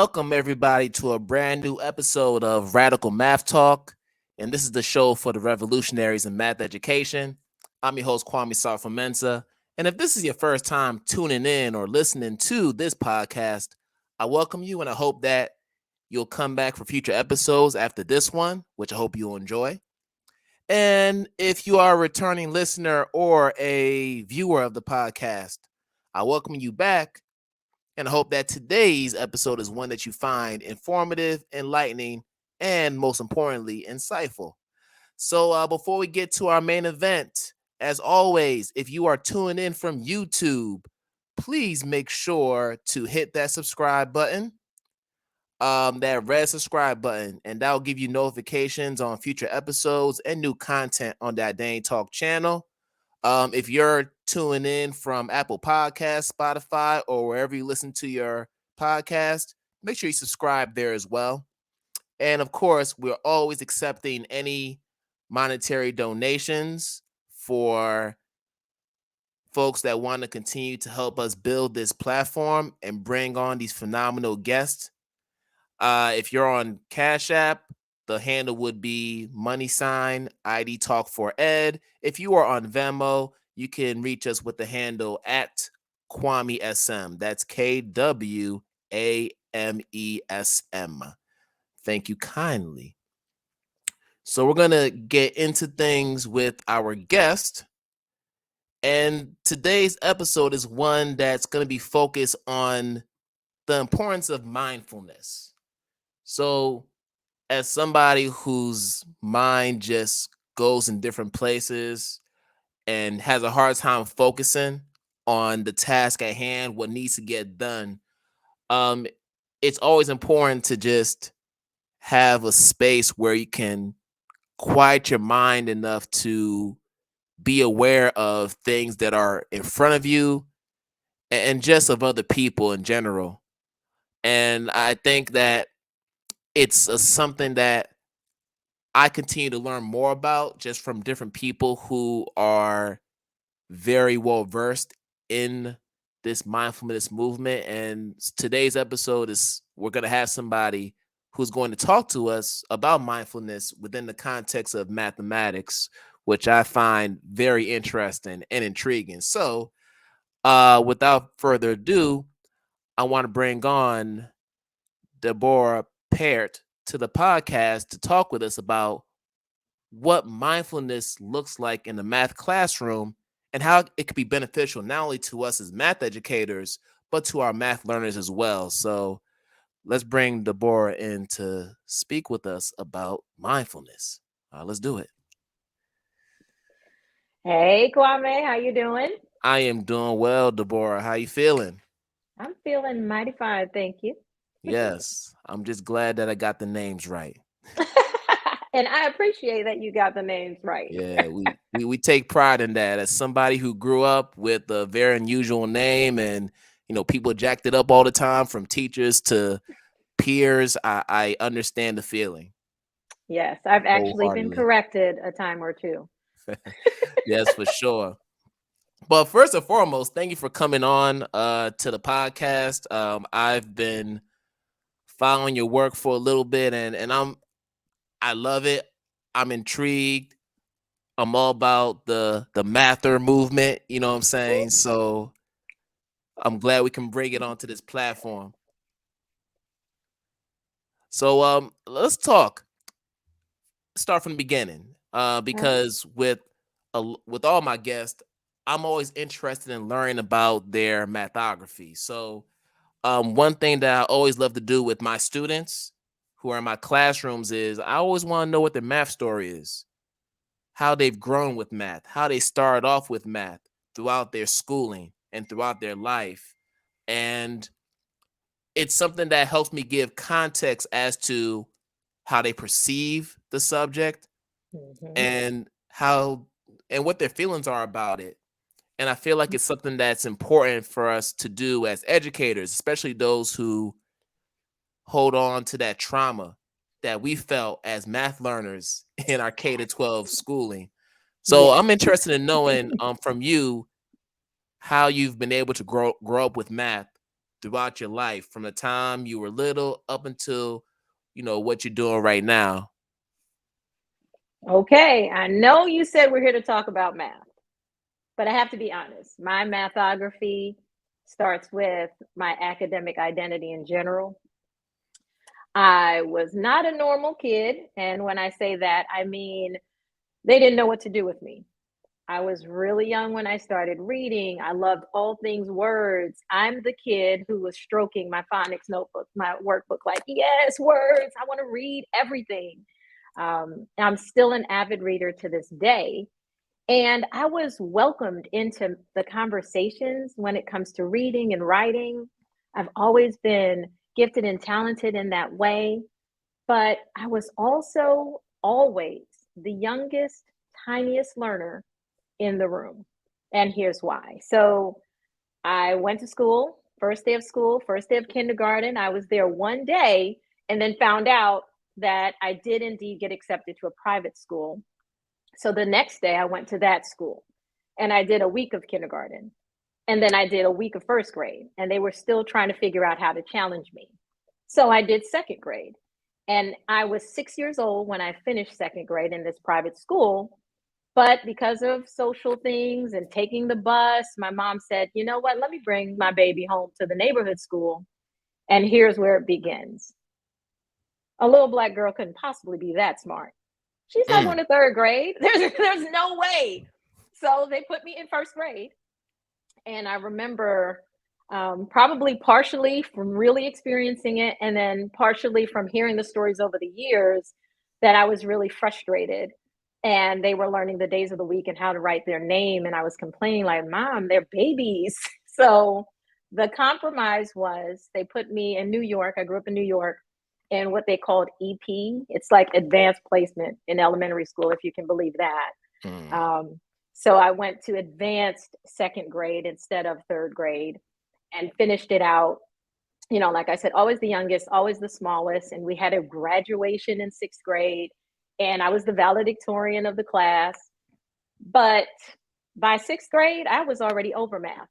Welcome everybody to a brand new episode of Radical Math Talk. And this is the show for the revolutionaries in math education. I'm your host, Kwame Sarfo-Mensah. And if this is your first time tuning in or listening to this podcast, I welcome you and I hope that you'll come back for future episodes after this one, which I hope you'll enjoy. And if you are a returning listener or a viewer of the podcast, I welcome you back and I hope that today's episode is one that you find informative, enlightening, and most importantly, insightful. So before we get to our main event, as always, if you are tuning in from YouTube, please make sure to hit that subscribe button, that red subscribe button, and that will give you notifications on future episodes and new content on that Dane Talk channel. If you're tuning in from Apple Podcasts, Spotify, or wherever you listen to your podcast, make sure you subscribe there as well. And of course, we're always accepting any monetary donations for folks that want to continue to help us build this platform and bring on these phenomenal guests. If you're on Cash App, the handle would be $ID Talk for Ed. If you are on Venmo, you can reach us with the handle at Kwame SM. That's KWAMESM. Thank you kindly. So we're going to get into things with our guest. And today's episode is one that's going to be focused on the importance of mindfulness. So as somebody whose mind just goes in different places and has a hard time focusing on the task at hand, what needs to get done, it's always important to just have a space where you can quiet your mind enough to be aware of things that are in front of you and just of other people in general. And I think that it's something that I continue to learn more about just from different people who are very well versed in this mindfulness movement. And today's episode is we're going to have somebody who's going to talk to us about mindfulness within the context of mathematics, which I find very interesting and intriguing. So without further ado, I want to bring on Deborah Peart to the podcast to talk with us about what mindfulness looks like in the math classroom and how it could be beneficial not only to us as math educators, but to our math learners as well. So let's bring Deborah in to speak with us about mindfulness. Let's do it. Hey, Kwame, how you doing? I am doing well, Deborah. How you feeling? I'm feeling mighty fine, thank you. Yes, I'm just glad that I got the names right. And I appreciate that you got the names right. Yeah, we take pride in that. As somebody who grew up with a very unusual name and, people jacked it up all the time from teachers to peers, I understand the feeling. Yes, I've actually been Wholeheartedly. corrected a time or two. Yes, for sure. But first and foremost, thank you for coming on to the podcast. I've been following your work for a little bit and I love it. I'm intrigued. I'm all about the mather movement, you know what I'm saying? So I'm glad we can bring it onto this platform. So let's talk. Start from the beginning. Because with all my guests, I'm always interested in learning about their mathography. So one thing that I always love to do with my students who are in my classrooms is I always want to know what their math story is, how they've grown with math, how they started off with math throughout their schooling and throughout their life. And it's something that helps me give context as to how they perceive the subject and what their feelings are about it. And I feel like it's something that's important for us to do as educators, especially those who hold on to that trauma that we felt as math learners in our K-12 schooling. So Yes. I'm interested in knowing from you how you've been able to grow up with math throughout your life from the time you were little up until, what you're doing right now? Okay, I know you said we're here to talk about math, but I have to be honest. My mathography starts with my academic identity in general. I was not a normal kid, and when I say that, I mean they didn't know what to do with me. I was really young when I started reading. I loved all things words. I'm the kid who was stroking my phonics notebook, my workbook, like, yes, words. I want to read everything. I'm still an avid reader to this day. And I was welcomed into the conversations when it comes to reading and writing. I've always been gifted and talented in that way. But I was also always the youngest, tiniest learner in the room. And here's why. So I went to school, first day of kindergarten. I was there one day and then found out that I did indeed get accepted to a private school. So the next day I went to that school and I did a week of kindergarten. And then I did a week of first grade, and they were still trying to figure out how to challenge me. So I did second grade. And I was 6 years old when I finished second grade in this private school. But because of social things and taking the bus, my mom said, you know what, let me bring my baby home to the neighborhood school. And here's where it begins. A little Black girl couldn't possibly be that smart. She's not going to third grade. There's no way. So they put me in first grade. And I remember probably partially from really experiencing it, and then partially from hearing the stories over the years, that I was really frustrated. And they were learning the days of the week and how to write their name. And I was complaining like, Mom, they're babies. So the compromise was they put me in New York. I grew up in New York in what they called EP. It's like advanced placement in elementary school, if you can believe that. So I went to advanced second grade instead of third grade and finished it out. Like I said, always the youngest, always the smallest. And we had a graduation in sixth grade. And I was the valedictorian of the class. But by sixth grade, I was already over math.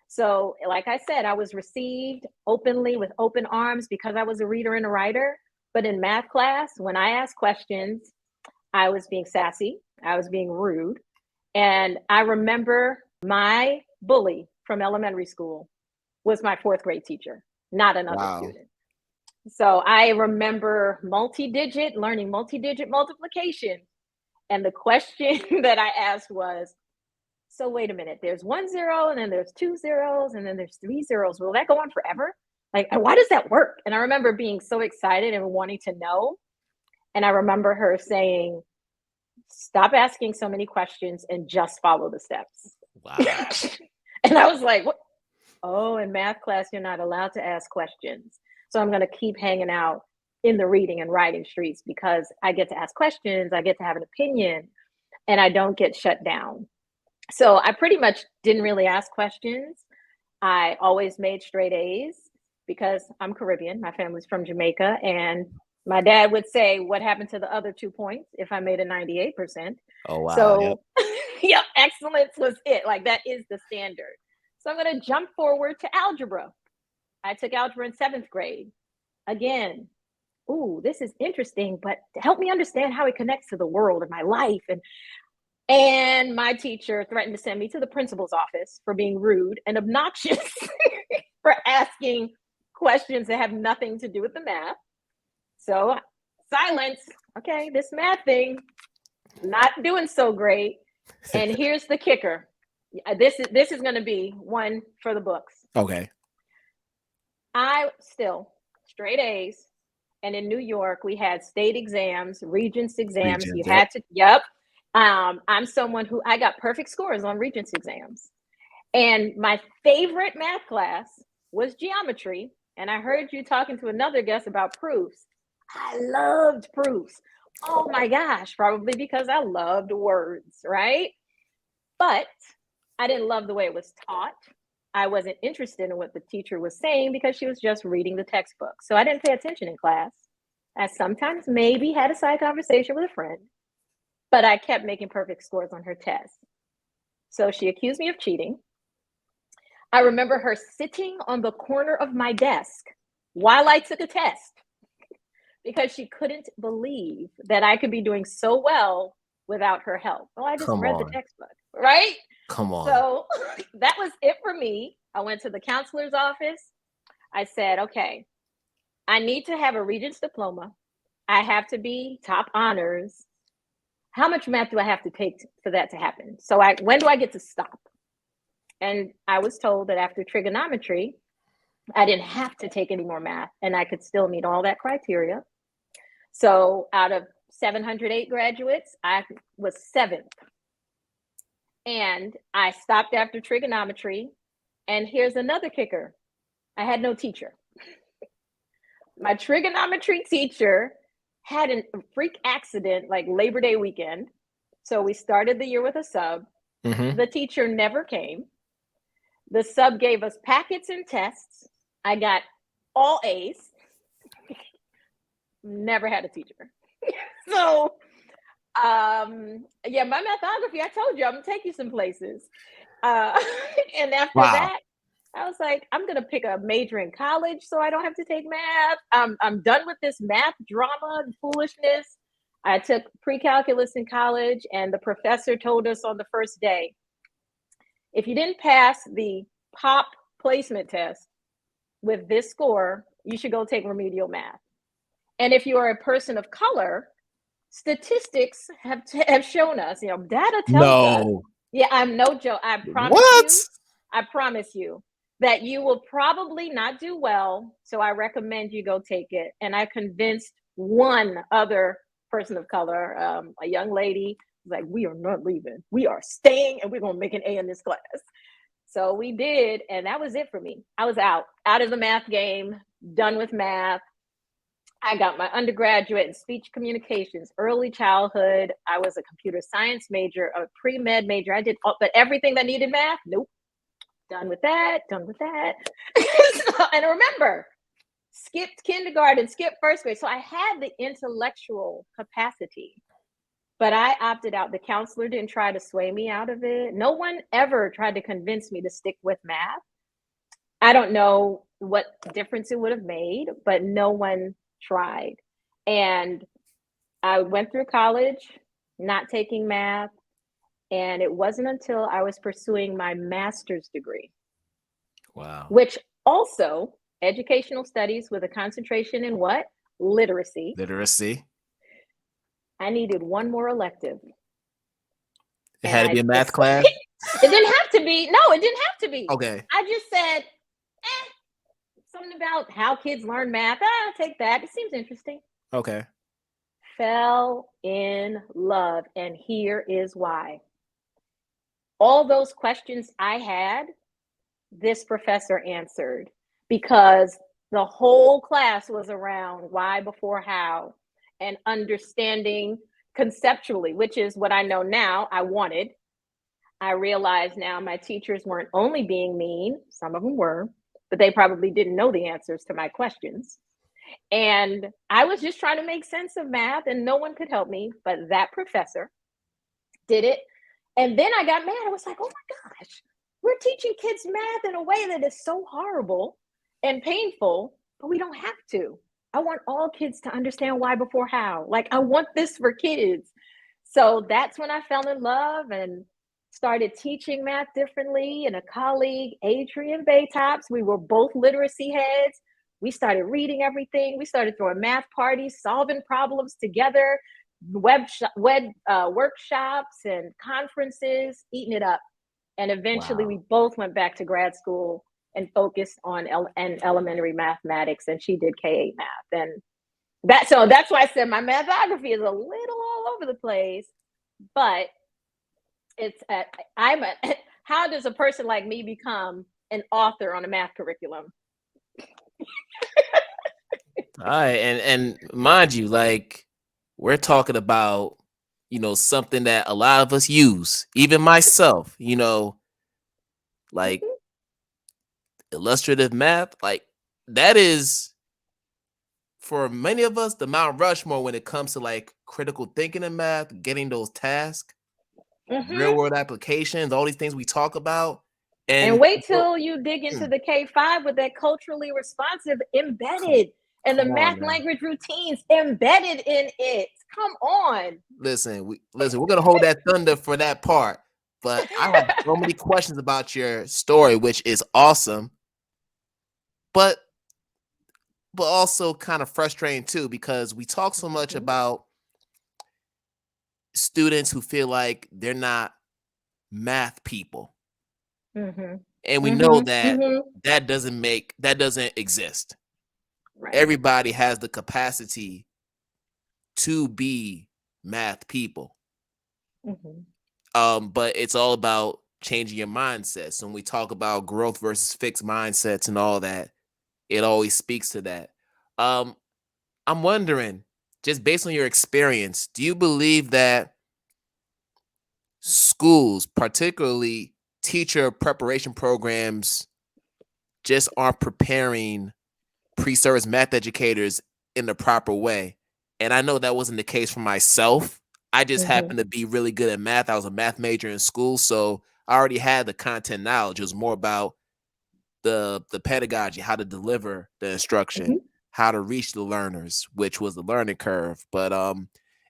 So, like I said, I was received openly with open arms because I was a reader and a writer. But in math class, when I asked questions, I was being sassy. I was being rude. And I remember my bully from elementary school was my fourth grade teacher, not another student. So I remember learning multi-digit multiplication. And the question that I asked was, so wait a minute, there's 1 0 and then there's 2 zeros and then there's 3 zeros. Will that go on forever? Like, why does that work? And I remember being so excited and wanting to know. And I remember her saying, stop asking so many questions and just follow the steps. Wow. And I was like, what? Oh, in math class, you're not allowed to ask questions. So I'm going to keep hanging out in the reading and writing streets because I get to ask questions, I get to have an opinion, and I don't get shut down. So I pretty much didn't really ask questions. I always made straight A's because I'm Caribbean. My family's from Jamaica. And my dad would say, what happened to the other 2 points if I made a 98%? Oh, wow. So, yep, excellence was it. Like, that is the standard. So I'm going to jump forward to algebra. I took algebra in seventh grade. Again, ooh, this is interesting, but help me understand how it connects to the world and my life. And my teacher threatened to send me to the principal's office for being rude and obnoxious for asking questions that have nothing to do with the math. So silence. Okay, this math thing, not doing so great. And here's the kicker. This is going to be one for the books. Okay. I still straight A's. And in New York, we had state exams, Regents exams. You had to, yep. I'm someone who I got perfect scores on Regents exams. And my favorite math class was geometry. And I heard you talking to another guest about proofs. I loved proofs. Oh my gosh, probably because I loved words, right? But I didn't love the way it was taught. I wasn't interested in what the teacher was saying because she was just reading the textbook. So I didn't pay attention in class. I sometimes maybe had a side conversation with a friend, but I kept making perfect scores on her test. So she accused me of cheating. I remember her sitting on the corner of my desk while I took a test because she couldn't believe that I could be doing so well without her help. Oh, I just Come read the on. textbook, right? Come on. So that was it for me. I went to the counselor's office. I said, okay, I need to have a Regents diploma. I have to be top honors. How much math do I have to take for that to happen? So when do I get to stop? And I was told that after trigonometry, I didn't have to take any more math and I could still meet all that criteria. So out of 708 graduates, I was 7th. And I stopped after trigonometry. And here's another kicker. I had no teacher. My trigonometry teacher had a freak accident like Labor Day weekend. So we started the year with a sub. Mm-hmm. The teacher never came. The sub gave us packets and tests. I got all A's. Never had a teacher. So, yeah, my mathography, I told you, I'm going to take you some places. And after that, I was like, I'm going to pick a major in college so I don't have to take math. I'm done with this math drama and foolishness. I took pre-calculus in college, and the professor told us on the first day, if you didn't pass the POP placement test with this score, you should go take remedial math. And if you are a person of color, statistics have shown us, data tells us. Yeah, I'm no joke. I promise you that you will probably not do well. So I recommend you go take it. And I convinced one other person of color, a young lady, like, we are not leaving. We are staying and we're going to make an A in this class. So we did. And that was it for me. I was out of the math game, done with math. I got my undergraduate in speech communications, early childhood. I was a computer science major, a pre-med major. I did but everything that needed math, nope. Done with that. And remember, skipped kindergarten, skipped first grade. So I had the intellectual capacity, but I opted out. The counselor didn't try to sway me out of it. No one ever tried to convince me to stick with math. I don't know what difference it would have made, but no one tried. And I went through college not taking math, and it wasn't until I was pursuing my master's degree, which also educational studies with a concentration in what? Literacy. I needed one more elective. It had to be a math class? It didn't have to be. No, it didn't have to be. Okay. I just said, something about how kids learn math. I'll take that. It seems interesting. Okay. Fell in love. And here is why. All those questions I had, this professor answered, because the whole class was around why before how and understanding conceptually, which is what I know now I wanted. I realize now my teachers weren't only being mean, some of them were, but they probably didn't know the answers to my questions. And I was just trying to make sense of math and no one could help me, but that professor did it. And then I got mad. I was like, oh my gosh, we're teaching kids math in a way that is so horrible and painful, but we don't have to. I want all kids to understand why before how. Like, I want this for kids. So that's when I fell in love and started teaching math differently. And a colleague, Adrian Baytops, we were both literacy heads. We started reading everything. We started throwing math parties, solving problems together, workshops and conferences, eating it up. And eventually we both went back to grad school and focused on elementary mathematics, and she did K-8 math. And that's why I said my mathography is a little all over the place, but how does a person like me become an author on a math curriculum? All right, and mind you, like, we're talking about, something that a lot of us use, even myself, like illustrative math, like that is, for many of us, the Mount Rushmore when it comes to like critical thinking in math, getting those tasks, real world applications, all these things we talk about. And And wait till you dig into mm, the K-5 with that culturally responsive embedded and the come on math now. language routines embedded in it. Come on. Listen, we're gonna hold that thunder for that part. But I have so many questions about your story, which is awesome, but also kind of frustrating too, because we talk so much Mhm, about students who feel like they're not math people. mhm, And we know mhm, that mhm. that doesn't exist. Right. Everybody has the capacity to be math people. Mhm, But it's all about changing your mindset. So when we talk about growth versus fixed mindsets and all that, it always speaks to that. Um, I'm wondering, just based on your experience, do you believe that schools, particularly teacher preparation programs, just aren't preparing pre-service math educators in the proper way? And I know that wasn't the case for myself. I just mhm, happened to be really good at math. I was a math major in school, so I already had the content knowledge. It was more about the pedagogy, how to deliver the instruction, mhm. how to reach the learners, which was the learning curve. But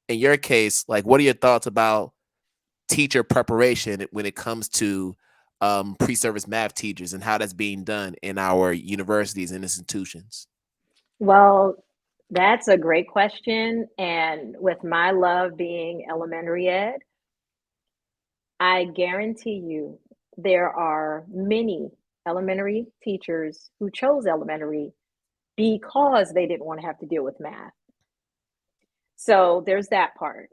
in your case, like, what are your thoughts about teacher preparation when it comes to pre-service math teachers and how that's being done in our universities and institutions? Well, that's a great question. And with my love being elementary ed, I guarantee you there are many elementary teachers who chose elementary because they didn't want to have to deal with math. So there's that part.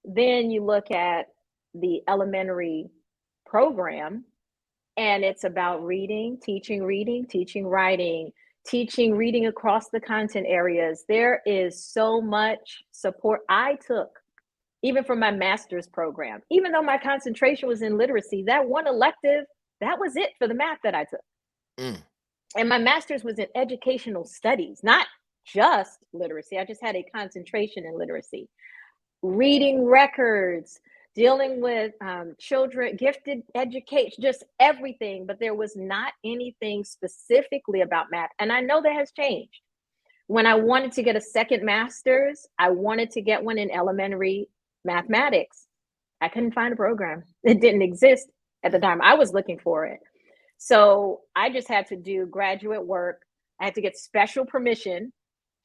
Then you look at the elementary program, and it's about reading, teaching writing, teaching reading across the content areas. There is so much support I took, even from my master's program. Even though my concentration was in literacy, that one elective, that was it for the math that I took. Mm, And my master's was in educational studies, not just literacy. I just had a concentration in literacy, reading records, dealing with children, gifted education, just everything. But there was not anything specifically about math. And I know that has changed. When I wanted to get a second master's, I wanted to get one in elementary mathematics. I couldn't find a program, it didn't exist at the time I was looking for it. So I just had to do graduate work. I had to get special permission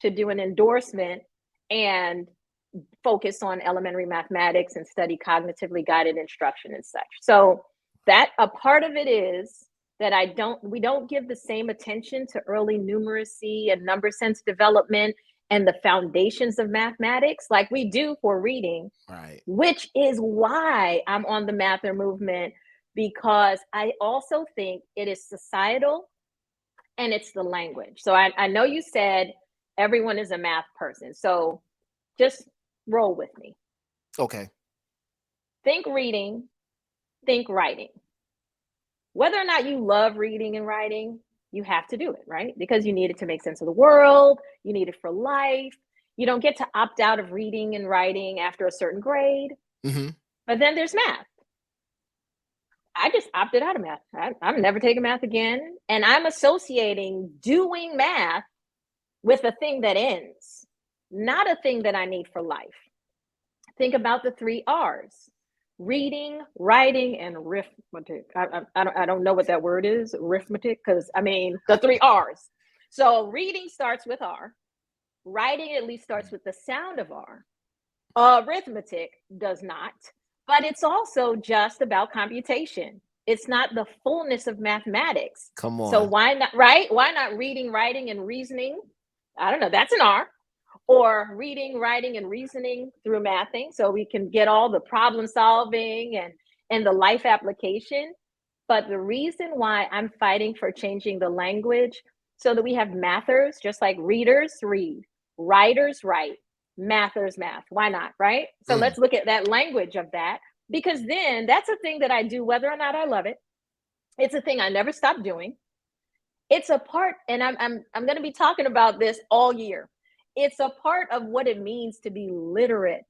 to do an endorsement and focus on elementary mathematics and study cognitively guided instruction and such. So that a part of it is that we don't give the same attention to early numeracy and number sense development and the foundations of mathematics like we do for reading, right. which is why I'm on the mather movement, because I also think it is societal and it's the language. So I know you said everyone is a math person. So just roll with me. Okay. Think reading, think writing. Whether or not you love reading and writing, you have to do it, right? Because you need it to make sense of the world, you need it for life. You don't get to opt out of reading and writing after a certain grade. Hmm. But then there's math. I just opted out of math. I'm never taking math again. And I'm associating doing math with a thing that ends, not a thing that I need for life. Think about the 3 R's: reading, writing, and arithmetic. I don't know what that word is, arithmetic, because I mean, the 3 R's. So reading starts with R, writing at least starts with the sound of R. Arithmetic does not, but it's also just about computation. It's not the fullness of mathematics. Come So on. why not, right? Why not reading, writing, and reasoning? I don't know. That's an R. Or reading, writing, and reasoning through mathing, so we can get all the problem solving and the life application. But the reason why I'm fighting for changing the language so that we have mathers, just like readers read, writers write, mathers math. Why not, right? So Mm, let's look at that language of that, because then that's a thing that I do whether or not I love it. It's a thing I never stop doing. It's a part, and I'm going to be talking about this all year. It's a part of what it means to be literate,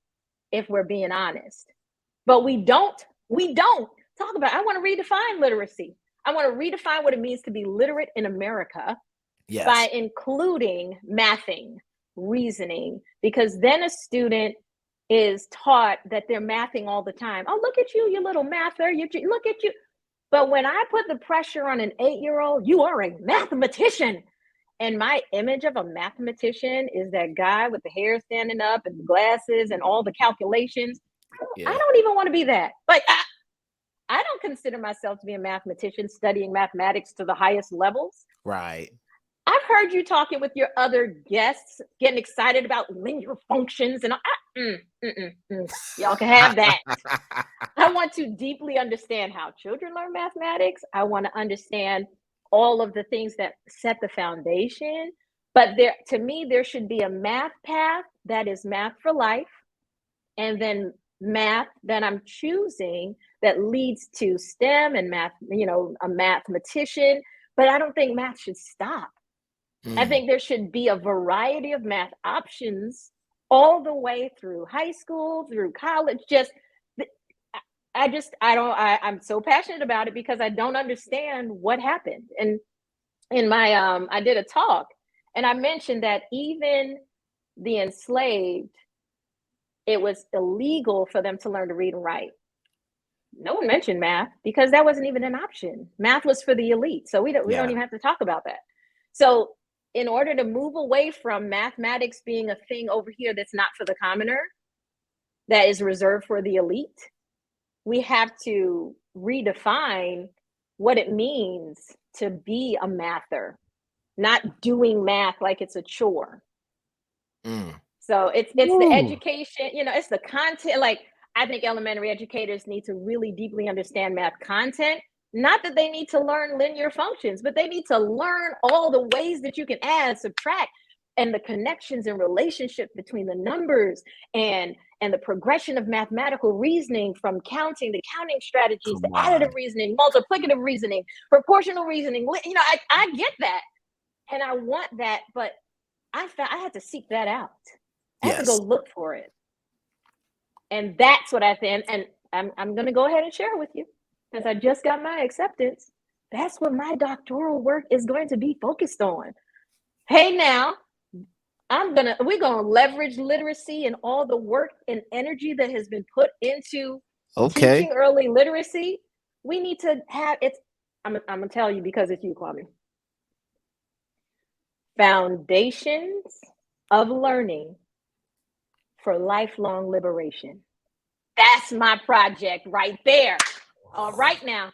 if we're being honest. But we don't talk about. I want to redefine literacy. I want to redefine what it means to be literate in America by Yes. including mathing, reasoning, because then a student is taught that they're mathing all the time. Oh, look at you little mather. Look at you. But when I put the pressure on an 8-year-old, you are a mathematician. And my image of a mathematician is that guy with the hair standing up and the glasses and all the calculations. I Yeah. don't even want to be that. Like, I don't consider myself to be a mathematician studying mathematics to the highest levels. Right. I've heard you talking with your other guests, getting excited about linear functions, and y'all can have that. I want to deeply understand how children learn mathematics. I want to understand all of the things that set the foundation. But to me, there should be a math path that is math for life, and then math that I'm choosing that leads to STEM and math, a mathematician. But I don't think math should stop. I think there should be a variety of math options all the way through high school, through college. I'm so passionate about it because I don't understand what happened. And in my, I did a talk and I mentioned that even the enslaved, it was illegal for them to learn to read and write. No one mentioned math because that wasn't even an option. Math was for the elite. So we don't even have to talk about that. So in order to move away from mathematics being a thing over here that's not for the commoner, that is reserved for the elite, we have to redefine what it means to be a mather, not doing math like it's a chore. So it's the education, it's the content. Like, I think elementary educators need to really deeply understand math content. Not that they need to learn linear functions, but they need to learn all the ways that you can add, subtract, and the connections and relationship between the numbers and the progression of mathematical reasoning, from counting, the counting strategies, the additive reasoning, multiplicative reasoning, proportional reasoning. I get that. And I want that, but I had to seek that out. I had to go look for it. And that's what I think. And I'm going to go ahead and share with you, because I just got my acceptance. That's what my doctoral work is going to be focused on. Hey, now, we're going to leverage literacy and all the work and energy that has been put into teaching early literacy. We need to have it. I'm going to tell you because it's you, Kwame. Foundations of learning for lifelong liberation. That's my project right there. All right now.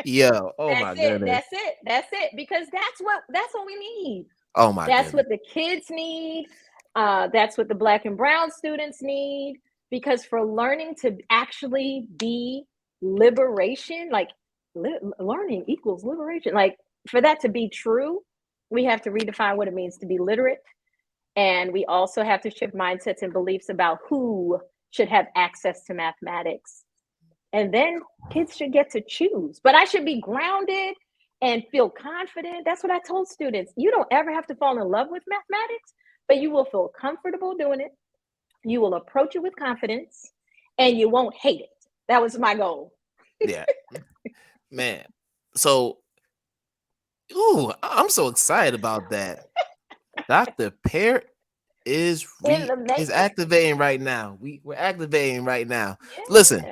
Yeah. Oh my goodness. That's it. Because that's what we need. Oh my goodness. That's what the kids need. That's what the Black and brown students need. Because for learning to actually be liberation, like learning equals liberation. Like, for that to be true, we have to redefine what it means to be literate. And we also have to shift mindsets and beliefs about who should have access to mathematics. And then kids should get to choose. But I should be grounded and feel confident. That's what I told students. You don't ever have to fall in love with mathematics, but you will feel comfortable doing it. You will approach it with confidence, and you won't hate it. That was my goal. Yeah. Man. So, I'm so excited about that. Dr. Peart is activating right now. We're activating right now. Yeah. Listen,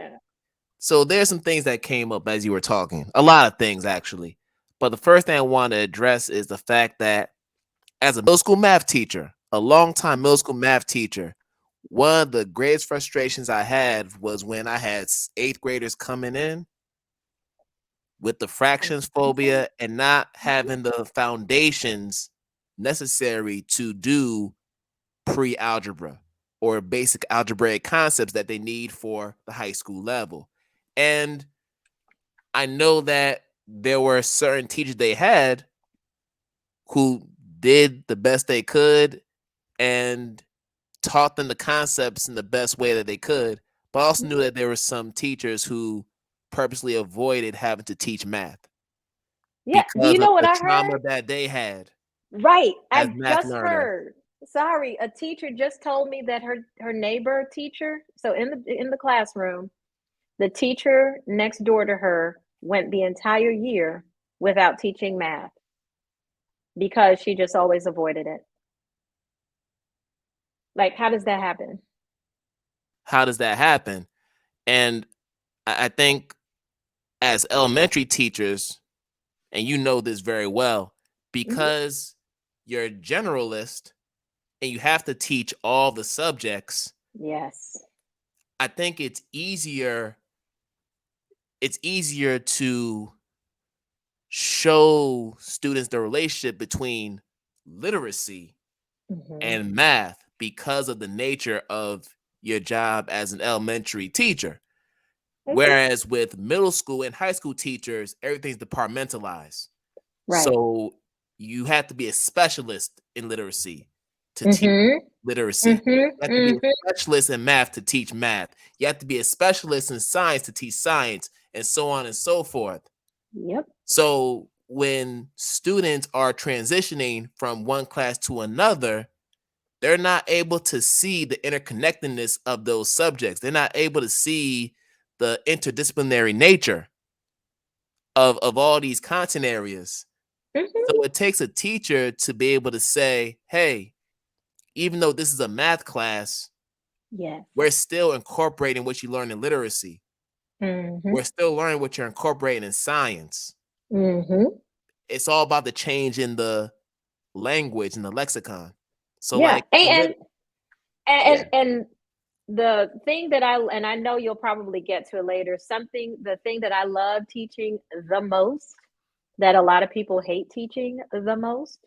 so there's some things that came up as you were talking. A lot of things, actually. But the first thing I want to address is the fact that as a middle school math teacher, a long-time middle school math teacher, one of the greatest frustrations I had was when I had 8th graders coming in with the fractions phobia and not having the foundations necessary to do pre-algebra or basic algebraic concepts that they need for the high school level. And I know that there were certain teachers they had who did the best they could and taught them the concepts in the best way that they could, but I also knew that there were some teachers who purposely avoided having to teach math. Yeah, do you know what I trauma heard? that they had. Right, I just heard. Sorry, a teacher just told me that her neighbor teacher, so in the classroom, The teacher next door to her went the entire year without teaching math because she just always avoided it. Like, how does that happen? How does that happen? And I think as elementary teachers, and you know this very well, because you're a generalist and you have to teach all the subjects. Yes. I think it's easier to show students the relationship between literacy and math because of the nature of your job as an elementary teacher. Whereas with middle school and high school teachers, everything's departmentalized. Right. So you have to be a specialist in literacy to teach literacy. You have to be a specialist in math to teach math. You have to be a specialist in science to teach science, and so on and so forth. Yep. So when students are transitioning from one class to another, they're not able to see the interconnectedness of those subjects. They're not able to see the interdisciplinary nature of all these content areas. So it takes a teacher to be able to say, hey, even though this is a math class, we're still incorporating what you learn in literacy. We're still learning what you're incorporating in science. It's all about the change in the language and the lexicon. So like, and the thing that I know you'll probably get to it later, the thing that I love teaching the most, that a lot of people hate teaching the most,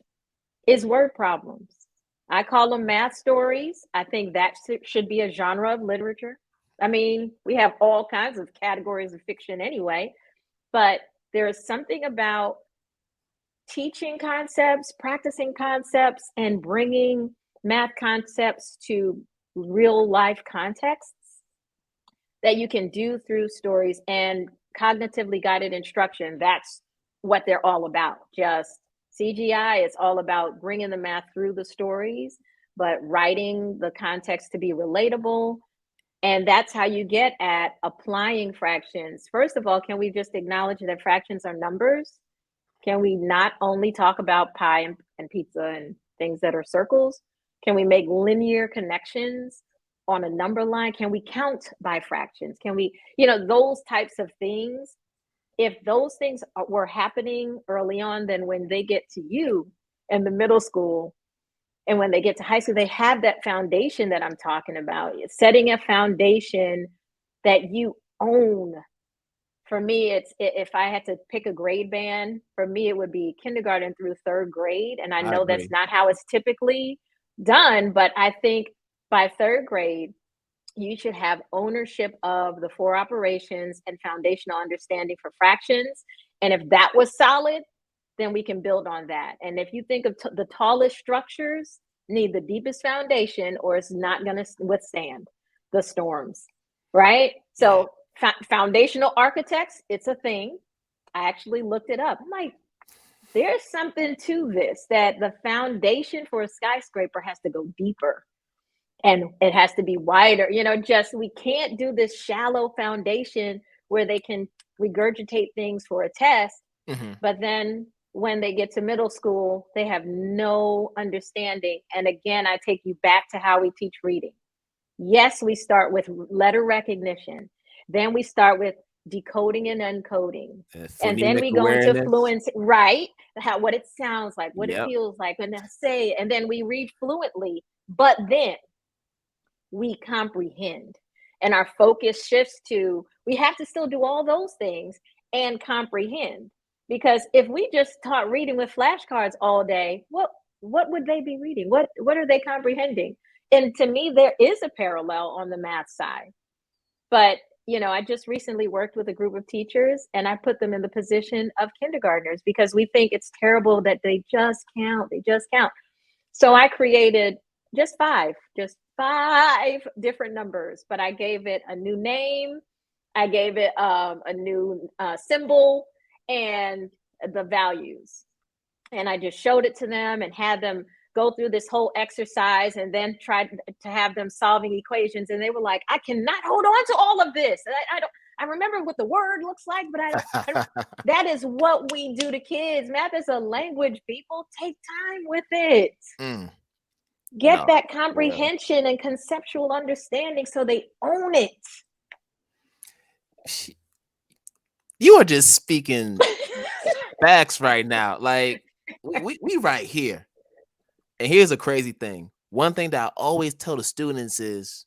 is word problems. I call them math stories. I think that should be a genre of literature. I mean, we have all kinds of categories of fiction anyway, but there is something about teaching concepts, practicing concepts, and bringing math concepts to real life contexts that you can do through stories and cognitively guided instruction. That's what they're all about. Just CGI is all about bringing the math through the stories, but writing the context to be relatable. And that's how you get at applying fractions. First of all, can we just acknowledge that fractions are numbers? Can we not only talk about pie and pizza and things that are circles? Can we make linear connections on a number line? Can we count by fractions? Can we, those types of things? If those things were happening early on, then when they get to you in the middle school and when they get to high school, they have that foundation that I'm talking about. Setting a foundation that you own. For me, if I had to pick a grade band, for me, it would be kindergarten through third grade. And I know that's not how it's typically done, but I think by third grade, you should have ownership of the four operations and foundational understanding for fractions. And if that was solid, then we can build on that. And if you think of the tallest structures need the deepest foundation, or it's not going to withstand the storms, right? So foundational architects, it's a thing. I actually looked it up. I'm like, there's something to this, that the foundation for a skyscraper has to go deeper and it has to be wider. We can't do this shallow foundation where they can regurgitate things for a test. But then when they get to middle school, they have no understanding. And again, I take you back to how we teach reading. Yes, we start with letter recognition. Then we start with decoding and uncoding. And then we go into fluency, right? What it sounds like, what it feels like, and say, and then we read fluently, but then we comprehend. And our focus shifts to, we have to still do all those things and comprehend. Because if we just taught reading with flashcards all day, what would they be reading? What are they comprehending? And to me, there is a parallel on the math side. But, I just recently worked with a group of teachers and I put them in the position of kindergartners because we think it's terrible that they just count. So I created just five different numbers, but I gave it a new name. I gave it a new symbol and the values. And I just showed it to them and had them go through this whole exercise and then tried to have them solving equations. And they were like, I cannot hold on to all of this. I remember what the word looks like, but I don't. That is what we do to kids. Math is a language, people. Take time with it. Mm, Get no, that well, comprehension and conceptual understanding so they own it. you are just speaking facts right now. Like we right here. And here's a crazy thing. One thing that I always tell the students is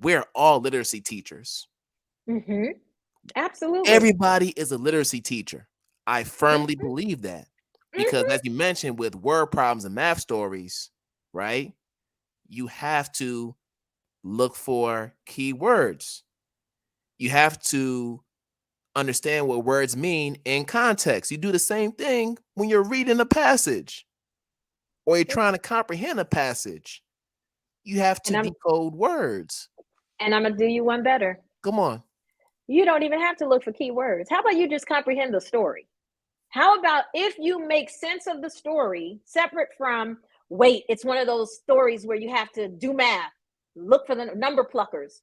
we're all literacy teachers. Mm-hmm. Absolutely. Everybody is a literacy teacher. I firmly Mm-hmm. believe that because, Mm-hmm. as you mentioned, with word problems and math stories, right? You have to look for keywords. You have to understand what words mean in context. You do the same thing when you're reading a passage or you're trying to comprehend a passage. You have And to decode words. I'm gonna do you one better. Come on. You don't even have to look for keywords. How about you just comprehend the story? How about if you make sense of the story separate from, wait, it's one of those stories where you have to do math, look for the number pluckers.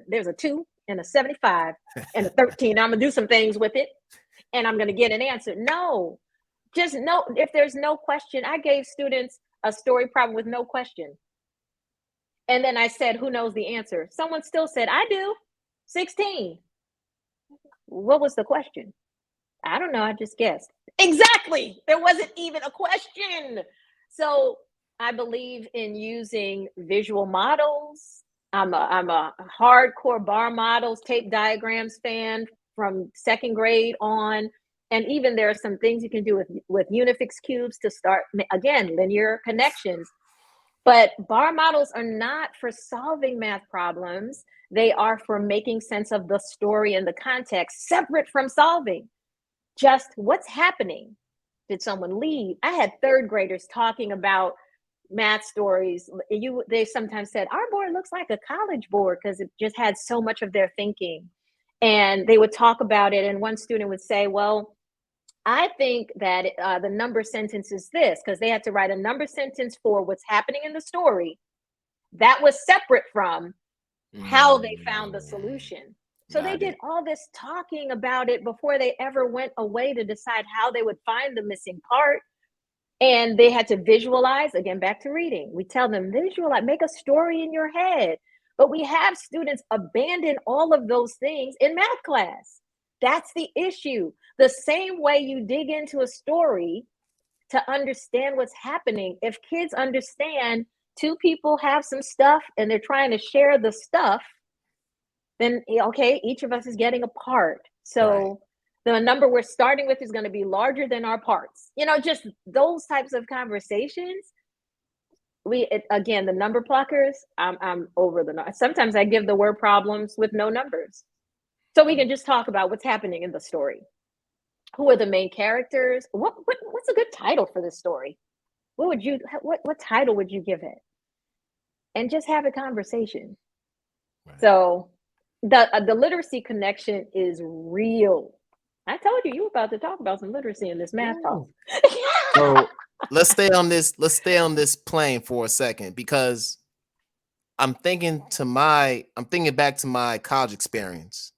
There's a 2 and a 75 and a 13. I'm going to do some things with it and I'm going to get an answer. No, just no. If there's no question, I gave students a story problem with no question. And then I said, who knows the answer? Someone still said, I do. 16. What was the question? I don't know. I just guessed. Exactly. There wasn't even a question. So I believe in using visual models. I'm a hardcore bar models, tape diagrams fan from second grade on. And even there are some things you can do with Unifix cubes to start, again, linear connections. But bar models are not for solving math problems. They are for making sense of the story and the context separate from solving. Just what's happening. Did someone leave? I had third graders talking about math stories. They sometimes said our board looks like a college board because it just had so much of their thinking. And they would talk about it, and one student would say, well, I think that the number sentence is this, because they had to write a number sentence for what's happening in the story that was separate from how they found the Mm, solution. So they got did it. all this talking about it before they ever went away to decide how they would find the missing part. And they had to visualize, again, back to reading. We tell them, visualize, make a story in your head. But we have students abandon all of those things in math class. That's the issue. The same way you dig into a story to understand what's happening, if kids understand two people have some stuff and they're trying to share the stuff, then okay, each of us is getting a part. Right. So the number we're starting with is going to be larger than our parts. Just those types of conversations. Again, the number pluckers, I'm over the. Sometimes I give the word problems with no numbers, so we can just talk about what's happening in the story. Who are the main characters? What's a good title for this story? What title would you give it? And just have a conversation. Right. So the literacy connection is real. I told you were about to talk about some literacy in this math talk. Ooh. So let's stay on this. Let's stay on this plane for a second because I'm thinking back to my college experience.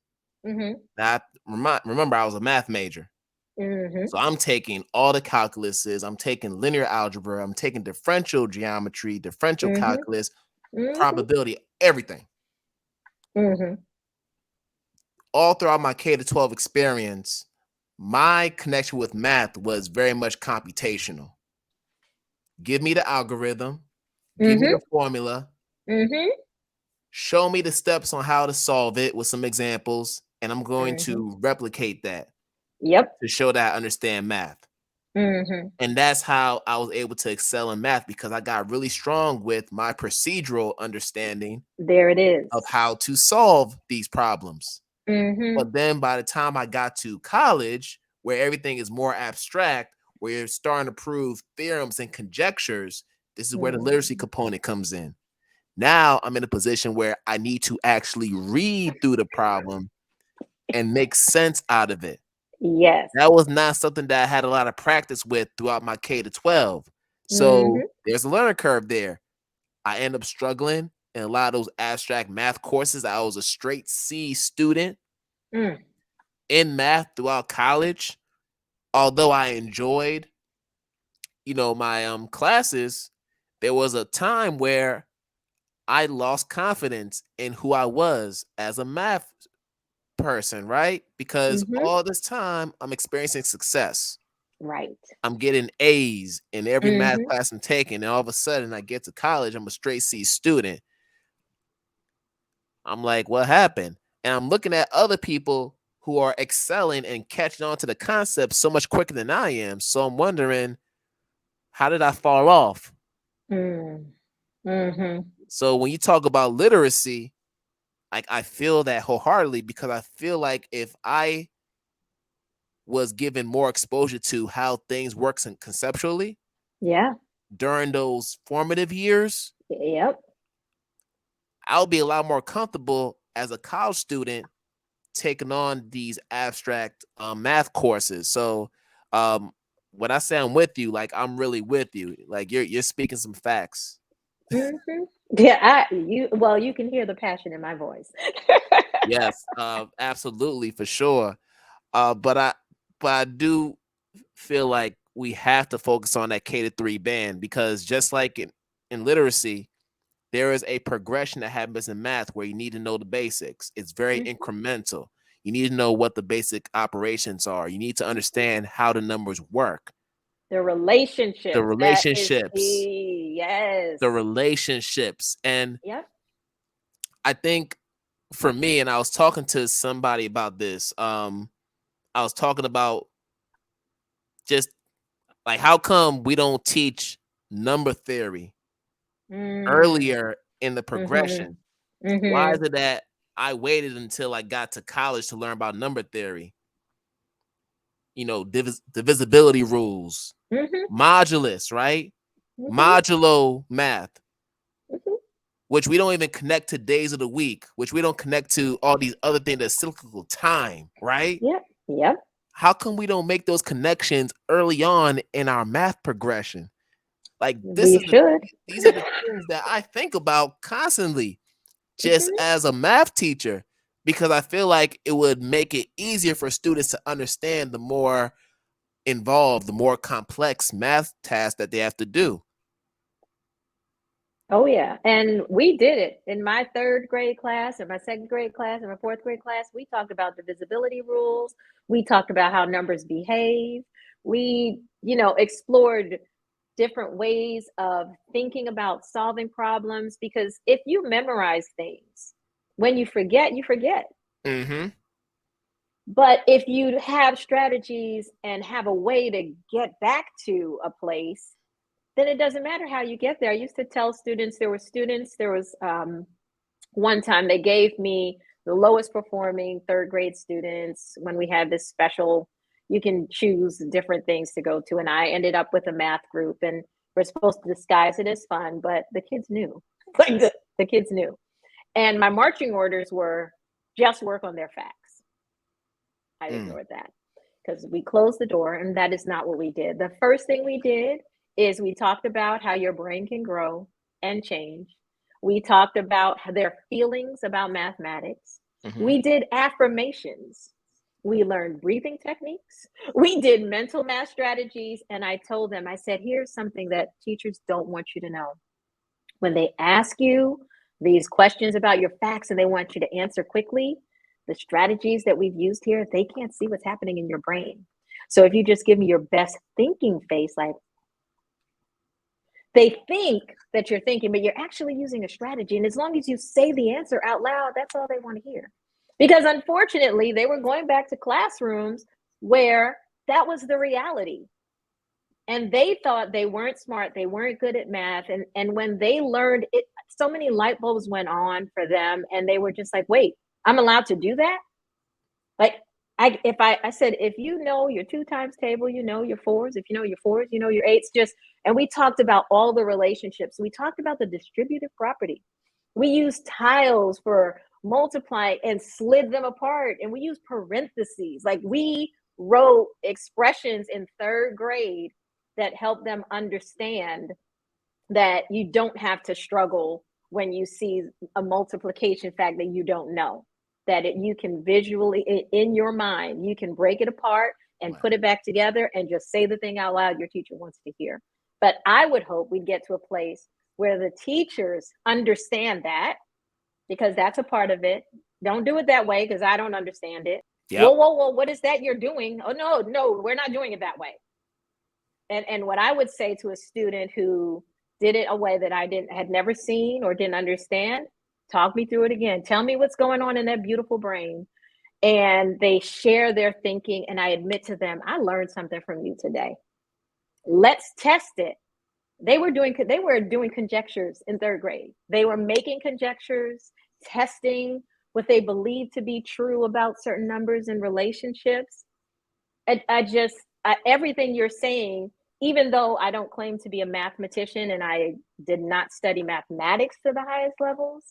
Mm-hmm. That remember I was a math major. Mm-hmm. So I'm taking all the calculuses, I'm taking linear algebra, I'm taking differential geometry, differential Mm-hmm. calculus, Mm-hmm. probability, everything. Mm-hmm. All throughout my K to 12 experience, my connection with math was very much computational. Give me the algorithm, give me Mm-hmm. the formula, Mm-hmm. show me the steps on how to solve it with some examples, and I'm going Mm-hmm. to replicate that Yep. to show that I understand math. Mm-hmm. And that's how I was able to excel in math because I got really strong with my procedural understanding There it of is. how to solve these problems. Mm-hmm. But then by the time I got to college, where everything is more abstract, where you're starting to prove theorems and conjectures, this is where the literacy Mm-hmm. component comes in. Now I'm in a position where I need to actually read through the problem and make sense out of it. Yes. That was not something that I had a lot of practice with throughout my K to 12. So Mm-hmm. there's a learning curve there. I end up struggling in a lot of those abstract math courses. I was a straight C student. Mm. In math throughout college, although I enjoyed, my classes, there was a time where I lost confidence in who I was as a math person, right? Because Mm-hmm. all this time I'm experiencing success. Right. I'm getting A's in every math Mm-hmm. class I'm taking. And all of a sudden I get to college, I'm a straight C student. I'm like, what happened? And I'm looking at other people who are excelling and catching on to the concept so much quicker than I am. So I'm wondering, how did I fall off? Mm. Mm-hmm. So when you talk about literacy, like I feel that wholeheartedly, because I feel like if I was given more exposure to how things works and conceptually Yeah. during those formative years, Yep. I'll be a lot more comfortable as a college student taking on these abstract math courses. So um, when I say I'm with you, like I'm really with you. Like you're speaking some facts. Mm-hmm. Yeah. You can hear the passion in my voice. Yes, absolutely for sure. But I do feel like we have to focus on that K-3 band, because just like in literacy, there is a progression that happens in math where you need to know the basics. It's very Mhm. incremental. You need to know what the basic operations are. You need to understand how the numbers work, The the relationships, that is relationships, key. Yes. the relationships. And Yep. I think for me, and I was talking to somebody about this, I was talking about just like how come we don't teach number theory Mm. earlier in the Mm-hmm. progression? Why Mm-hmm. is it that I waited until I got to college to learn about number theory? Divisibility rules, Mm-hmm. modulus, right? Mm-hmm. Modulo math, Mm-hmm. which we don't even connect to days of the week, which we don't connect to all these other things, that's cyclical time, right? Yep. Yep. How come we don't make those connections early on in our math progression? Like We should. these are the things that I think about constantly, just Mm-hmm. as a math teacher, because I feel like it would make it easier for students to understand the more involved, the more complex math tasks that they have to do. Oh yeah. And we did it in my third grade class, in my second grade class, in my fourth grade class. We talked about divisibility rules. We talked about how numbers behave. We, explored different ways of thinking about solving problems, because if you memorize things, when you forget, you forget. Mm-hmm. But if you have strategies and have a way to get back to a place, then it doesn't matter how you get there. I used to tell students, there was one time they gave me the lowest performing third grade students when we had this special, you can choose different things to go to. And I ended up with a math group, and we're supposed to disguise it as fun, but the kids knew. Like the kids knew. And my marching orders were just work on their facts. I Mm. ignored that because we closed the door, and that is not what we did. The first thing we did is we talked about how your brain can grow and change. We talked about their feelings about mathematics. Mm-hmm. We did affirmations. We learned breathing techniques. We did mental math strategies. And I told them, I said, here's something that teachers don't want you to know. When they ask you these questions about your facts and they want you to answer quickly, the strategies that we've used here, they can't see what's happening in your brain. So if you just give me your best thinking face, like, they think that you're thinking, but you're actually using a strategy. And as long as you say the answer out loud, that's all they want to hear. Because unfortunately, they were going back to classrooms where that was the reality. And they thought they weren't smart, they weren't good at math. And when they learned it, so many light bulbs went on for them, and they were just like, wait, I'm allowed to do that? Like, I said, if you know your two times table, you know your fours. If you know your fours, you know your eights. And we talked about all the relationships. We talked about the distributive property. We used tiles for multiplying and slid them apart. And we used parentheses. Like, we wrote expressions in third grade that help them understand that you don't have to struggle when you see a multiplication fact that you don't know. that you can visually, in your mind, you can break it apart and put it back together and just say the thing out loud your teacher wants to hear. But I would hope we'd get to a place where the teachers understand that, because that's a part of it. Don't do it that way because I don't understand it. Yep. Whoa, what is that you're doing? Oh, no, we're not doing it that way. And what I would say to a student who did it a way that I had never seen or didn't understand, talk me through it again. Tell me what's going on in that beautiful brain. And they share their thinking, and I admit to them, I learned something from you today. Let's test it. They were doing conjectures in third grade. They were making conjectures, testing what they believed to be true about certain numbers and relationships. Everything you're saying, even though I don't claim to be a mathematician and I did not study mathematics to the highest levels,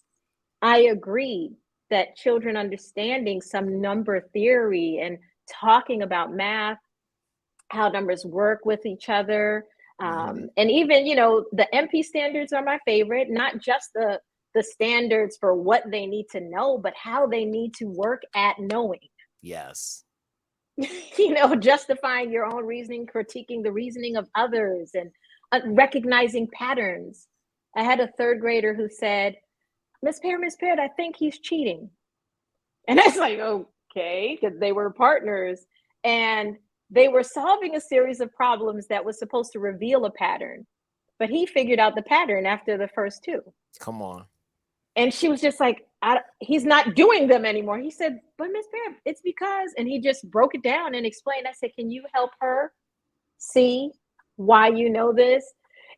I agree that children understanding some number theory and talking about math, how numbers work with each other, and even, the MP standards are my favorite, not just the standards for what they need to know, but how they need to work at knowing. Yes. Justifying your own reasoning, critiquing the reasoning of others, and recognizing patterns. I had a third grader who said, Miss Peart, I think he's cheating. And I was like, okay, because they were partners. And they were solving a series of problems that was supposed to reveal a pattern. But he figured out the pattern after the first two. Come on. And she was just like, he's not doing them anymore. He said, but Miss Peart, it's because, and he just broke it down and explained. I said, can you help her see why you know this?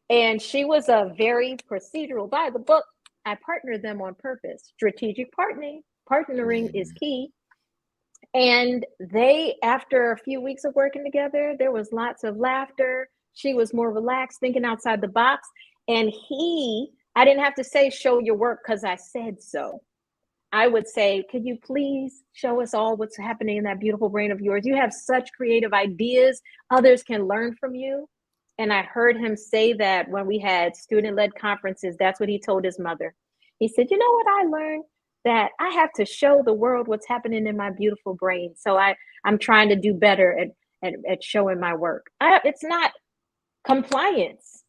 And she was a very procedural, by the book. I partnered them on purpose. Strategic partnering is key. And they, after a few weeks of working together, there was lots of laughter. She was more relaxed, thinking outside the box. And I didn't have to say, show your work because I said so. I would say, could you please show us all what's happening in that beautiful brain of yours? You have such creative ideas. Others can learn from you. And I heard him say that when we had student-led conferences. That's what he told his mother. He said, you know what I learned? That I have to show the world what's happening in my beautiful brain. So I'm trying to do better at showing my work. It's not compliance.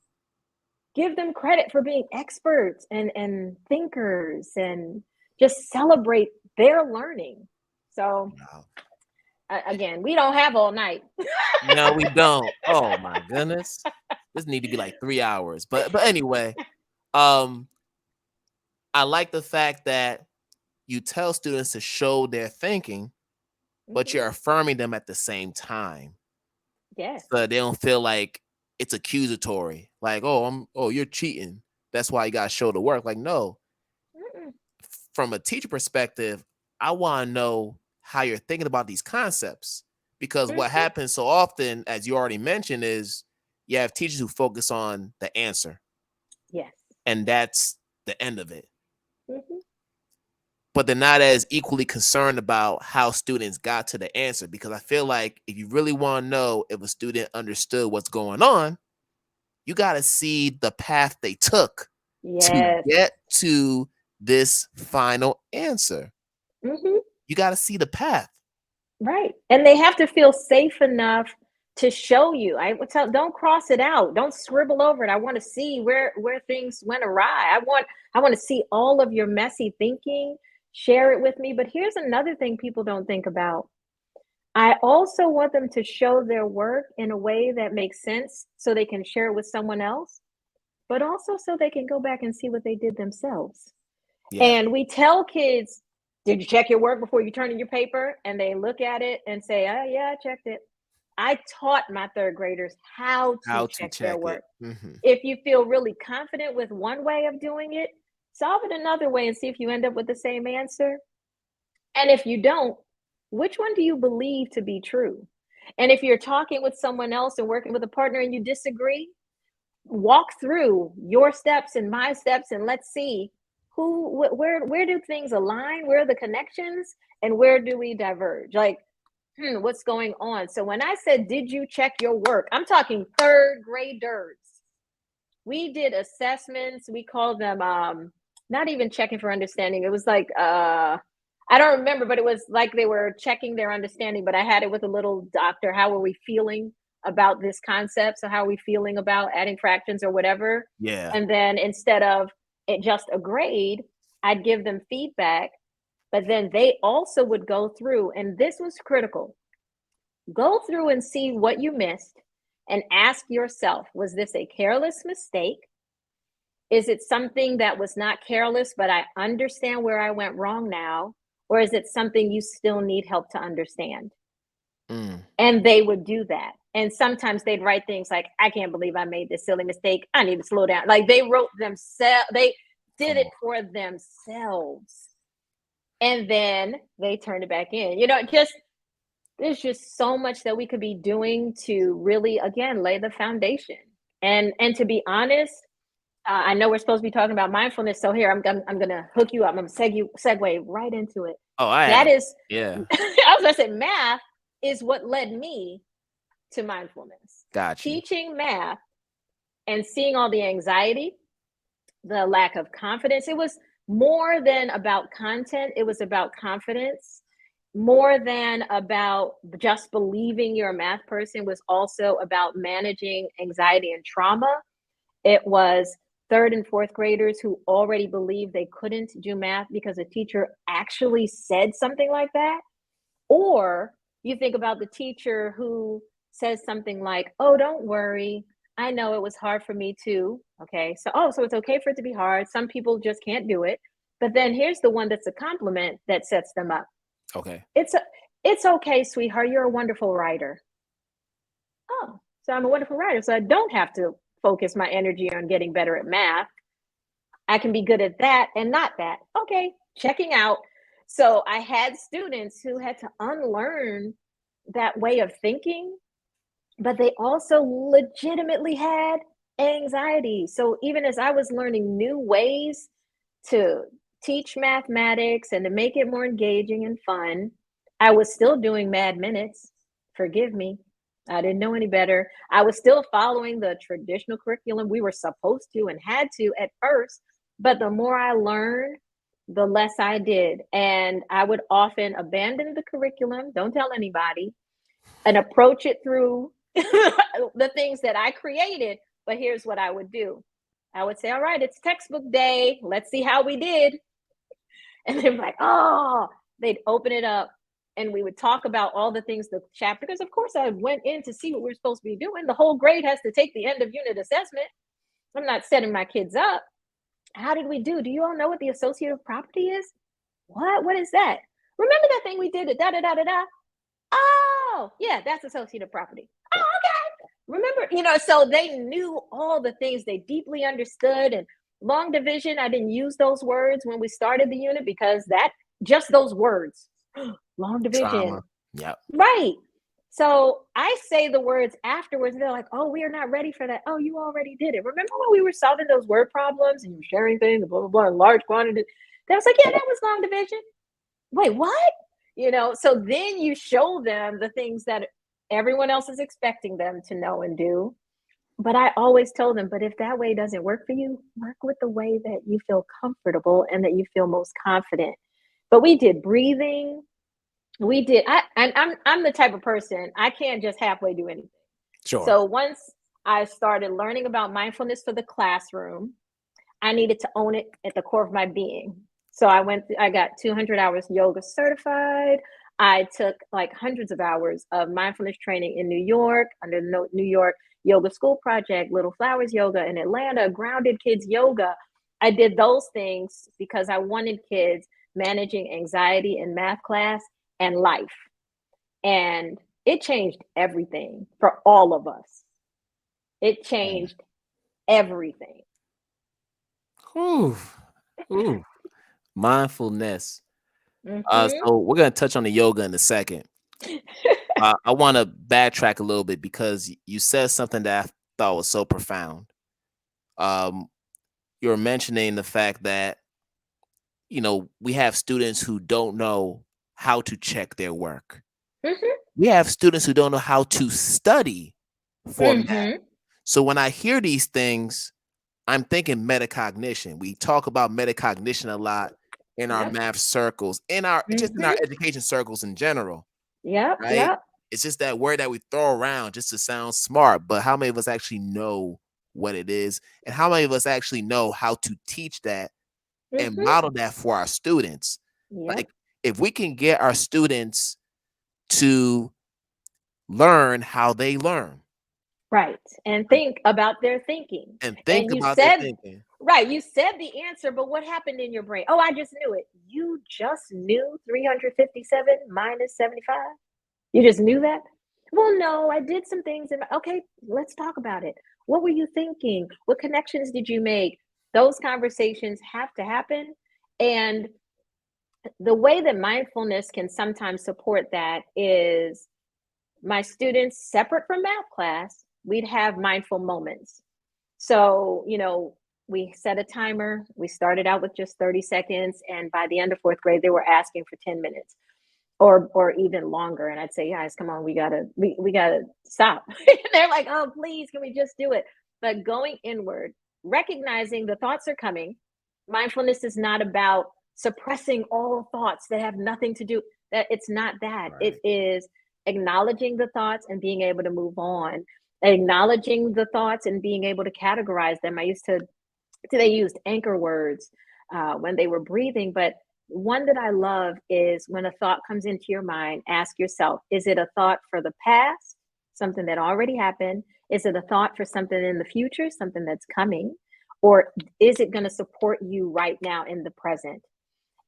Give them credit for being experts and thinkers, and just celebrate their learning. So again, we don't have all night. No, we don't. Oh my goodness. This need to be like 3 hours. But anyway, I like the fact that you tell students to show their thinking, but you're affirming them at the same time. Yes. So they don't feel like it's accusatory. Like, you're cheating. That's why you got to show the work. Like, no. From a teacher perspective, I want to know how you're thinking about these concepts, because what happens so often, as you already mentioned, is you have teachers who focus on the answer. Yes. And that's the end of it. But they're not as equally concerned about how students got to the answer, because I feel like if you really want to know if a student understood what's going on, you got to see the path they took to get to this final answer. You got to see the path. Right. And they have to feel safe enough to show you. I would tell, don't cross it out. Don't scribble over it. I want to see where things went awry. I want to see all of your messy thinking. Share it with me. But here's another thing people don't think about. I also want them to show their work in a way that makes sense so they can share it with someone else, but also so they can go back and see what they did themselves. And we tell kids, did you check your work before you turn in your paper? And they look at it and say, oh, yeah, I checked it. I taught my third graders how to check their work. If you feel really confident with one way of doing it, solve it another way and see if you end up with the same answer. And if you don't, which one do you believe to be true? And if you're talking with someone else and working with a partner and you disagree, walk through your steps and my steps, and let's see where do things align? Where are the connections? And where do we diverge? Like, what's going on? So when I said, did you check your work? I'm talking third graders. We did assessments. We called them, not even checking for understanding. It was like, I don't remember, but it was like they were checking their understanding, but I had it with a little doctor. How are we feeling about this concept? So how are we feeling about adding fractions or whatever? Yeah. And then instead of it just a grade, I'd give them feedback, but then they also would go through, and this was critical. Go through and see what you missed and ask yourself, was this a careless mistake? Is it something that was not careless, but I understand where I went wrong now? Or is it something you still need help to understand? Mm. And they would do that. And sometimes they'd write things like, I can't believe I made this silly mistake. I need to slow down. Like they wrote themselves, they did Come it on. for themselves. And then they turned it back in. There's just so much that we could be doing to really, again, lay the foundation. And to be honest, I know we're supposed to be talking about mindfulness, so here I'm gonna hook you up. I'm gonna segue right into it. Oh, I That have. is, Yeah. I was gonna say, math is what led me to mindfulness. Got you. Teaching math and seeing all the anxiety, the lack of confidence. It was more than about content. It was about confidence. More than about just believing you're a math person, was also about managing anxiety and trauma. It was third and fourth graders who already believed they couldn't do math because a teacher actually said something like that. Or you think about the teacher who says something like, oh, don't worry. I know it was hard for me too. Okay. So it's okay for it to be hard. Some people just can't do it. But then here's the one that's a compliment that sets them up. Okay. It's okay, sweetheart. You're a wonderful writer. Oh, so I'm a wonderful writer. So I don't have to focus my energy on getting better at math. I can be good at that and not that. Okay, checking out. So I had students who had to unlearn that way of thinking, but they also legitimately had anxiety. So even as I was learning new ways to teach mathematics and to make it more engaging and fun, I was still doing mad minutes. Forgive me. I didn't know any better. I was still following the traditional curriculum we were supposed to and had to at first. But the more I learned, the less I did. And I would often abandon the curriculum, don't tell anybody, and approach it through the things that I created. But here's what I would do. I would say, all right, it's textbook day. Let's see how we did. And they'd be like, oh, they'd open it up and we would talk about all the things, the chapter, because of course I went in to see what we were supposed to be doing. The whole grade has to take the end of unit assessment. I'm not setting my kids up. How did we do? Do you all know what the associative property is? What is that? Remember that thing we did at da da da da da? Oh, yeah, that's associative property. Oh, okay. Remember, so they knew all the things, they deeply understood. And long division, I didn't use those words when we started the unit because just those words, long division. Trauma. Yep. Right. So I say the words afterwards, and they're like, oh, we are not ready for that. Oh, you already did it. Remember when we were solving those word problems and you were sharing things, blah, blah, blah, in large quantities? That was like, yeah, that was long division. Wait, what? So then you show them the things that everyone else is expecting them to know and do. But I always told them, but if that way doesn't work for you, work with the way that you feel comfortable and that you feel most confident. But we did breathing. We did. I'm the type of person, I can't just halfway do anything. Sure. So once I started learning about mindfulness for the classroom, I needed to own it at the core of my being. So I got 200 hours yoga certified. I took like hundreds of hours of mindfulness training in New York under the New York Yoga School Project, Little Flowers Yoga in Atlanta, Grounded Kids Yoga. I did those things because I wanted kids managing anxiety in math class and life. And it changed everything for all of us. It changed everything. Ooh. Ooh. Mindfulness. Mm-hmm. So we're gonna touch on the yoga in a second. I want to backtrack a little bit because you said something that I thought was so profound. You're mentioning the fact that we have students who don't know how to check their work. Mm-hmm. We have students who don't know how to study for math. Mm-hmm. So when I hear these things, I'm thinking metacognition. We talk about metacognition a lot in our Yep. math circles, in our education circles in general, Yep. right? Yep. It's just that word that we throw around just to sound smart, but how many of us actually know what it is, and how many of us actually know how to teach that and model that for our students? Yep. Like, if we can get our students to learn how they learn Right. And think about their thinking. and And think you about their said, thinking. right, you said the answer, but what happened in your brain? Oh, I just knew it. You just knew 357 minus 75? You just knew that? Well, no, I did some things. Okay, let's talk about it. What were you thinking? What connections did you make? Those conversations have to happen. And the way that mindfulness can sometimes support that is my students, separate from math class, we'd have mindful moments. So, we set a timer. We started out with just 30 seconds. And by the end of fourth grade, they were asking for 10 minutes or even longer. And I'd say, guys, come on, we gotta stop. They're like, oh, please, can we just do it? But going inward, recognizing the thoughts are coming. Mindfulness is not about suppressing all thoughts that have nothing to do. That it's not that. Right. It is acknowledging the thoughts and being able to move on. Acknowledging the thoughts and being able to categorize them. They used anchor words when they were breathing, but one that I love is when a thought comes into your mind, ask yourself, is it a thought for the past, something that already happened? Is it a thought for something in the future, something that's coming? Or is it going to support you right now in the present?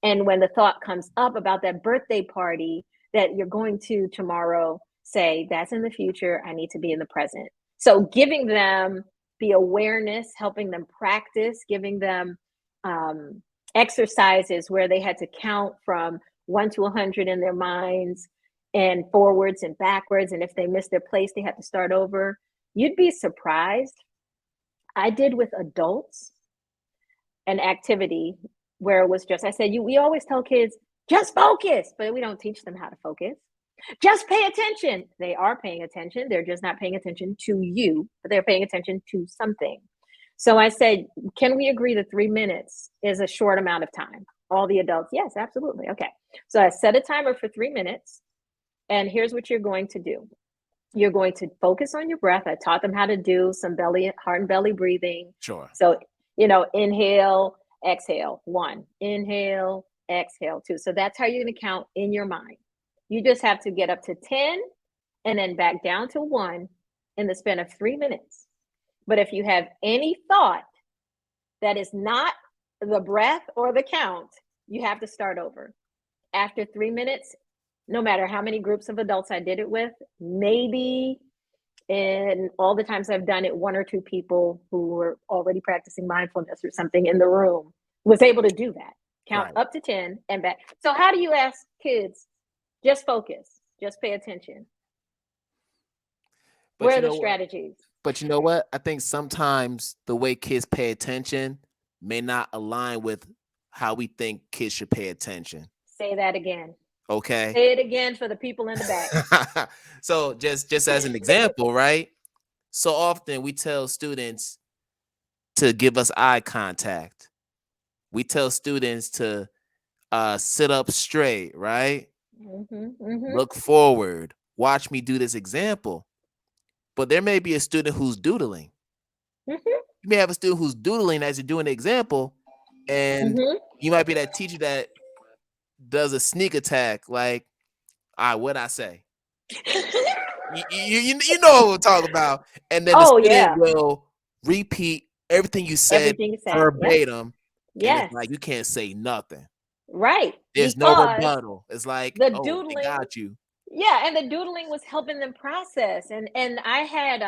And when the thought comes up about that birthday party that you're going to tomorrow, say, that's in the future. I need to be in the present. So giving them the awareness, helping them practice, giving them exercises where they had to count from 1 to 100 in their minds and forwards and backwards. And if they missed their place, they had to start over. You'd be surprised. I did with adults an activity where it was just, I said, we always tell kids, just focus, but we don't teach them how to focus. Just pay attention. They are paying attention. They're just not paying attention to you, but they're paying attention to something. So I said, can we agree that 3 minutes is a short amount of time? All the adults, yes, absolutely. Okay. So I set a timer for 3 minutes. And here's what you're going to do. You're going to focus on your breath. I taught them how to do some heart and belly breathing. Sure. So, inhale, exhale, 1, inhale, exhale, 2. So that's how you're going to count in your mind. You just have to get up to 10 and then back down to 1 in the span of 3 minutes. But if you have any thought that is not the breath or the count, you have to start over. After 3 minutes, no matter how many groups of adults I did it with, maybe in all the times I've done it, 1 or 2 people who were already practicing mindfulness or something in the room was able to do that. Count up to 10 and back. So how do you ask kids, just focus, just pay attention? Where are the strategies? But you know what? I think sometimes the way kids pay attention may not align with how we think kids should pay attention. Say that again. Okay. Say it again for the people in the back. So just as an example, right? So often we tell students to give us eye contact. We tell students to sit up straight, right? Look forward. Watch me do this example. But there may be a student who's doodling. You may have a student who's doodling as you're doing the example, and you might be that teacher that does a sneak attack, like, all right, what'd I say? you know what we're talking about. And then the student will repeat everything you said verbatim. Yep. And it's like, you can't say nothing. Right. There's no rebuttal. It's like, the doodling, they got you. Yeah, and the doodling was helping them process. And I had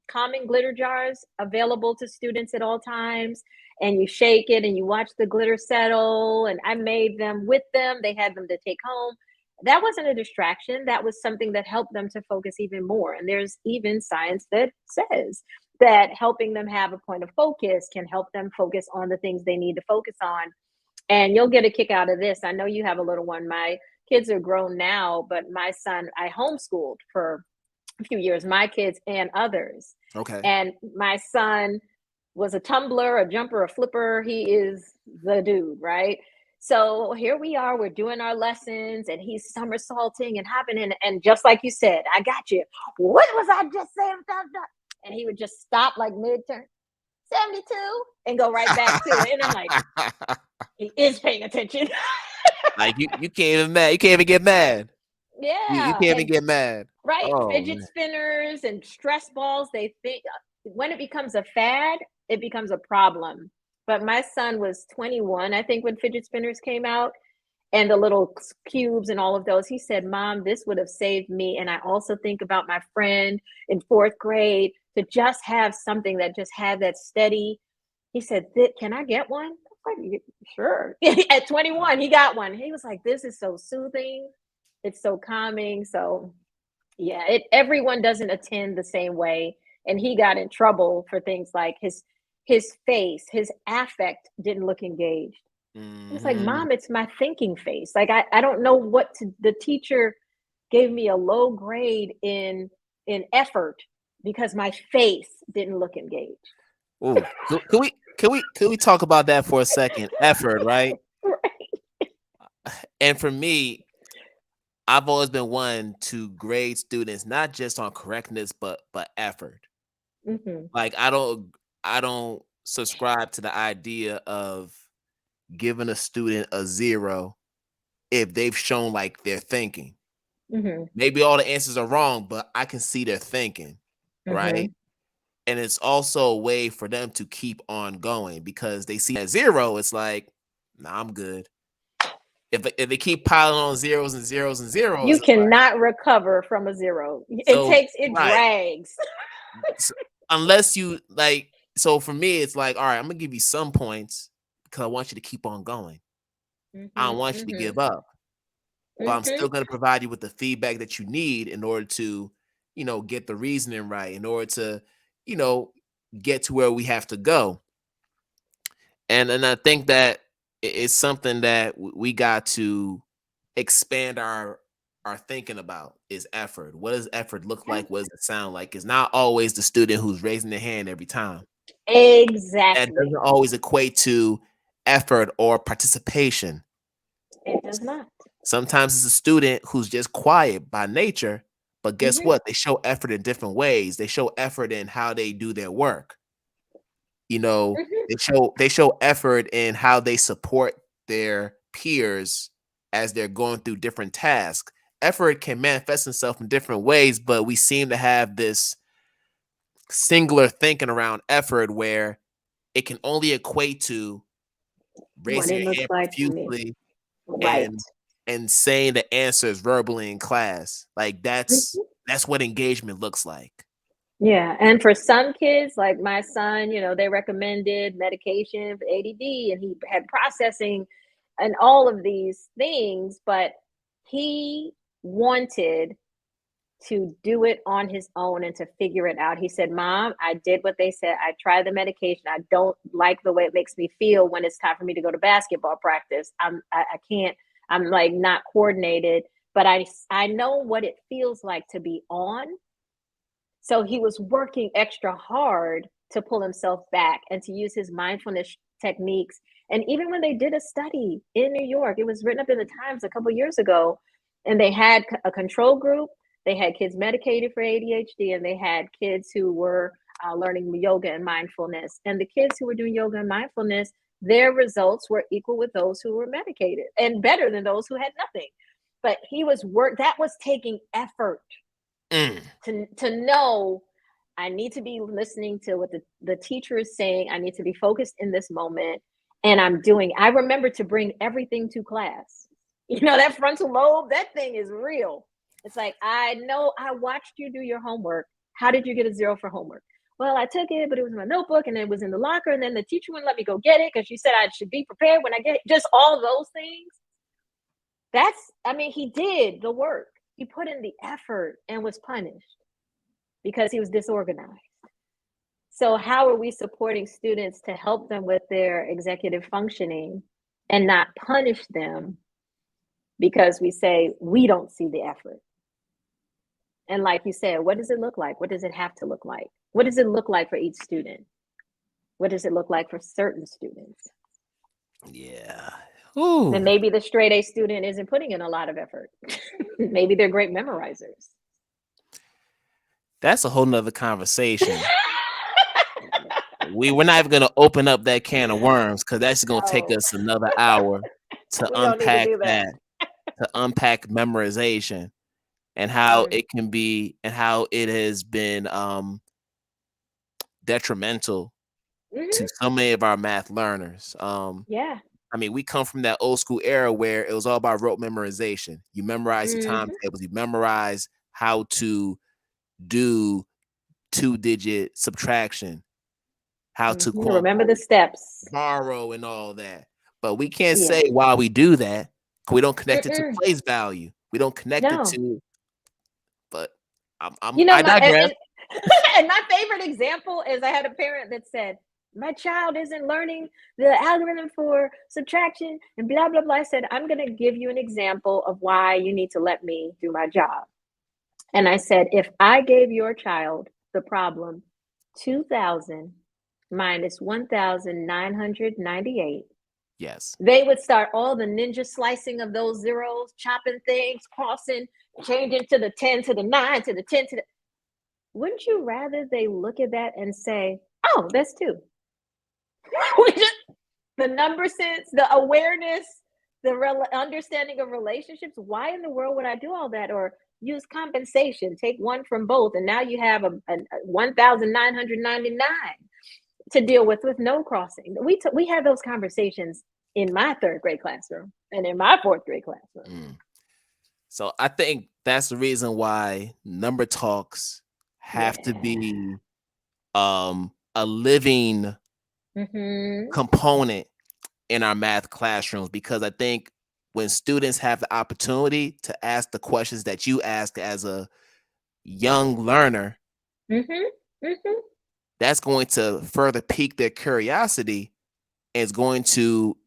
calming glitter jars available to students at all times. And you shake it and you watch the glitter settle. And I made them with them. They had them to take home. That wasn't a distraction. That was something that helped them to focus even more. And there's even science that says that helping them have a point of focus can help them focus on the things they need to focus on. And you'll get a kick out of this. I know you have a little one. My kids are grown now, but my son, I homeschooled for a few years, my kids and others. Okay. And my son was a tumbler, a jumper, a flipper. He is the dude, right? So here we are, we're doing our lessons and he's somersaulting and hopping in. And just like you said, I got you. What was I just saying? And he would just stop like mid-turn, 72, and go right back to it. And I'm like, he is paying attention. Like you can't even mad. You can't even get mad. You Yeah. can't even And get mad. right, Oh fidget man. spinners and stress balls, they think when it becomes a fad, it becomes a problem. But my son was 21, I think, when fidget spinners came out, and the little cubes and all of those. He said, Mom, this would have saved me. And I also think about my friend in 4th grade to just have something that just had that steady. He said, can I get one? I was like, sure. At 21, he got one. He was like, this is so soothing. It's so calming. So yeah, everyone doesn't attend the same way. And he got in trouble for things like his face, his affect didn't look engaged. It's like, Mm-hmm. Mom, it's my thinking face. Like I don't know what to. The teacher gave me a low grade in effort because my face didn't look engaged. Ooh, can we talk about that for a second? Effort, right? Right. And for me, I've always been one to grade students not just on correctness, but effort. Mm-hmm. Like I don't subscribe to the idea of giving a student a 0 if they've shown like they're thinking. Mm-hmm. Maybe all the answers are wrong, but I can see they're thinking, Mm-hmm. right? And it's also a way for them to keep on going because they see that 0, it's like, nah, I'm good. If they keep piling on zeros and zeros and You zeros, it's like, cannot recover from a 0. so It right. drags. So, unless you like, so for me, it's like, all right, I'm gonna give you some points because I want you to keep on going. I Mm-hmm. don't want you to Mm-hmm. give up, but I'm Mm-hmm. still gonna provide you with the feedback that you need in order to, get the reasoning right, in order to, you know, get to where we have to go. And I think that it's something that we got to expand our thinking about is effort. What does effort look Yeah. like? What does it sound like? It's not always the student who's raising their hand every time. That Exactly. doesn't always equate to effort or participation. It does not. Sometimes it's a student who's just quiet by nature, but guess Mm-hmm. what? They show effort in different ways. They show effort in how they do their work. You know, Mm-hmm. they show effort in how they support their peers as they're going through different tasks. Effort can manifest itself in different ways, but we seem to have this singular thinking around effort where it can only equate to What raising it your looks hand like to me. profusely Right. and saying the answers verbally in class. Like Mhm. that's what engagement looks like. Yeah. And for some kids, like my son, they recommended medication for ADD and he had processing and all of these things, but he wanted to do it on his own and to figure it out. He said, Mom, I did what they said. I tried the medication. I don't like the way it makes me feel when it's time for me to go to basketball practice. I can't, I'm like not coordinated, but I know what it feels like to be on. So he was working extra hard to pull himself back and to use his mindfulness techniques. And even when they did a study in New York, it was written up in the Times a couple years ago, and they had a control group. They had kids medicated for ADHD, and they had kids who were learning yoga and mindfulness. And the kids who were doing yoga and mindfulness, their results were equal with those who were medicated and better than those who had nothing. But that was taking effort Mm. to know I need to be listening to what the teacher is saying. I need to be focused in this moment. And I remember to bring everything to class. That frontal lobe, that thing is real. It's like, I know I watched you do your homework. How did you get a 0 for homework? Well, I took it, but it was in my notebook and it was in the locker. And then the teacher wouldn't let me go get it because she said I should be prepared when I get it. Just all those things. He did the work. He put in the effort and was punished because he was disorganized. So, how are we supporting students to help them with their executive functioning and not punish them because we say we don't see the effort? And like you said, what does it look like? What does it have to look like? What does it look like for each student? What does it look like for certain students? Yeah. Ooh, Then maybe the straight A student isn't putting in a lot of effort. Maybe they're great memorizers. that's a whole nother conversation. We're not even gonna open up that can of worms because that's gonna take No, us another hour to we don't need to unpack do that. that, to unpack memorization and how Mm. it can be and how it has been detrimental to Hmm. so many of our math learners. Yeah. I mean, we come from that old school era where it was all about rote memorization. You memorize your Hmm. timetables, you memorize how to do 2-digit subtraction, how to Hmm. quote Remember the unquote steps. borrow and all that. But we can't Yeah. say while we do that, we don't connect it to Mm-mm. place value. We don't connect it No. to, but You know, I digress. and my favorite example is I had a parent that said, my child isn't learning the algorithm for subtraction and blah, blah, blah. I said, I'm going to give you an example of why you need to let me do my job. And I said, if I gave your child the problem 2000 minus 1998, Yes. they would start all the ninja slicing of those zeros, chopping things, crossing, changing to the 10 to the 9 to the 10 to the. Wouldn't you rather they look at that and say, oh, that's two? We just, the number sense, the awareness, the understanding of relationships. Why in the world would I do all that? Or use compensation, take one from both, and now you have a 1,999 to deal with no crossing. We had those conversations in my third grade classroom and in my fourth grade classroom. Mm. So I think that's the reason why number talks have to Yeah. be a living Mm-hmm. component in our math classrooms, because I think when students have the opportunity to ask the questions that you ask as a young learner, Mm-hmm. Mm-hmm. that's going to further pique their curiosity and is going to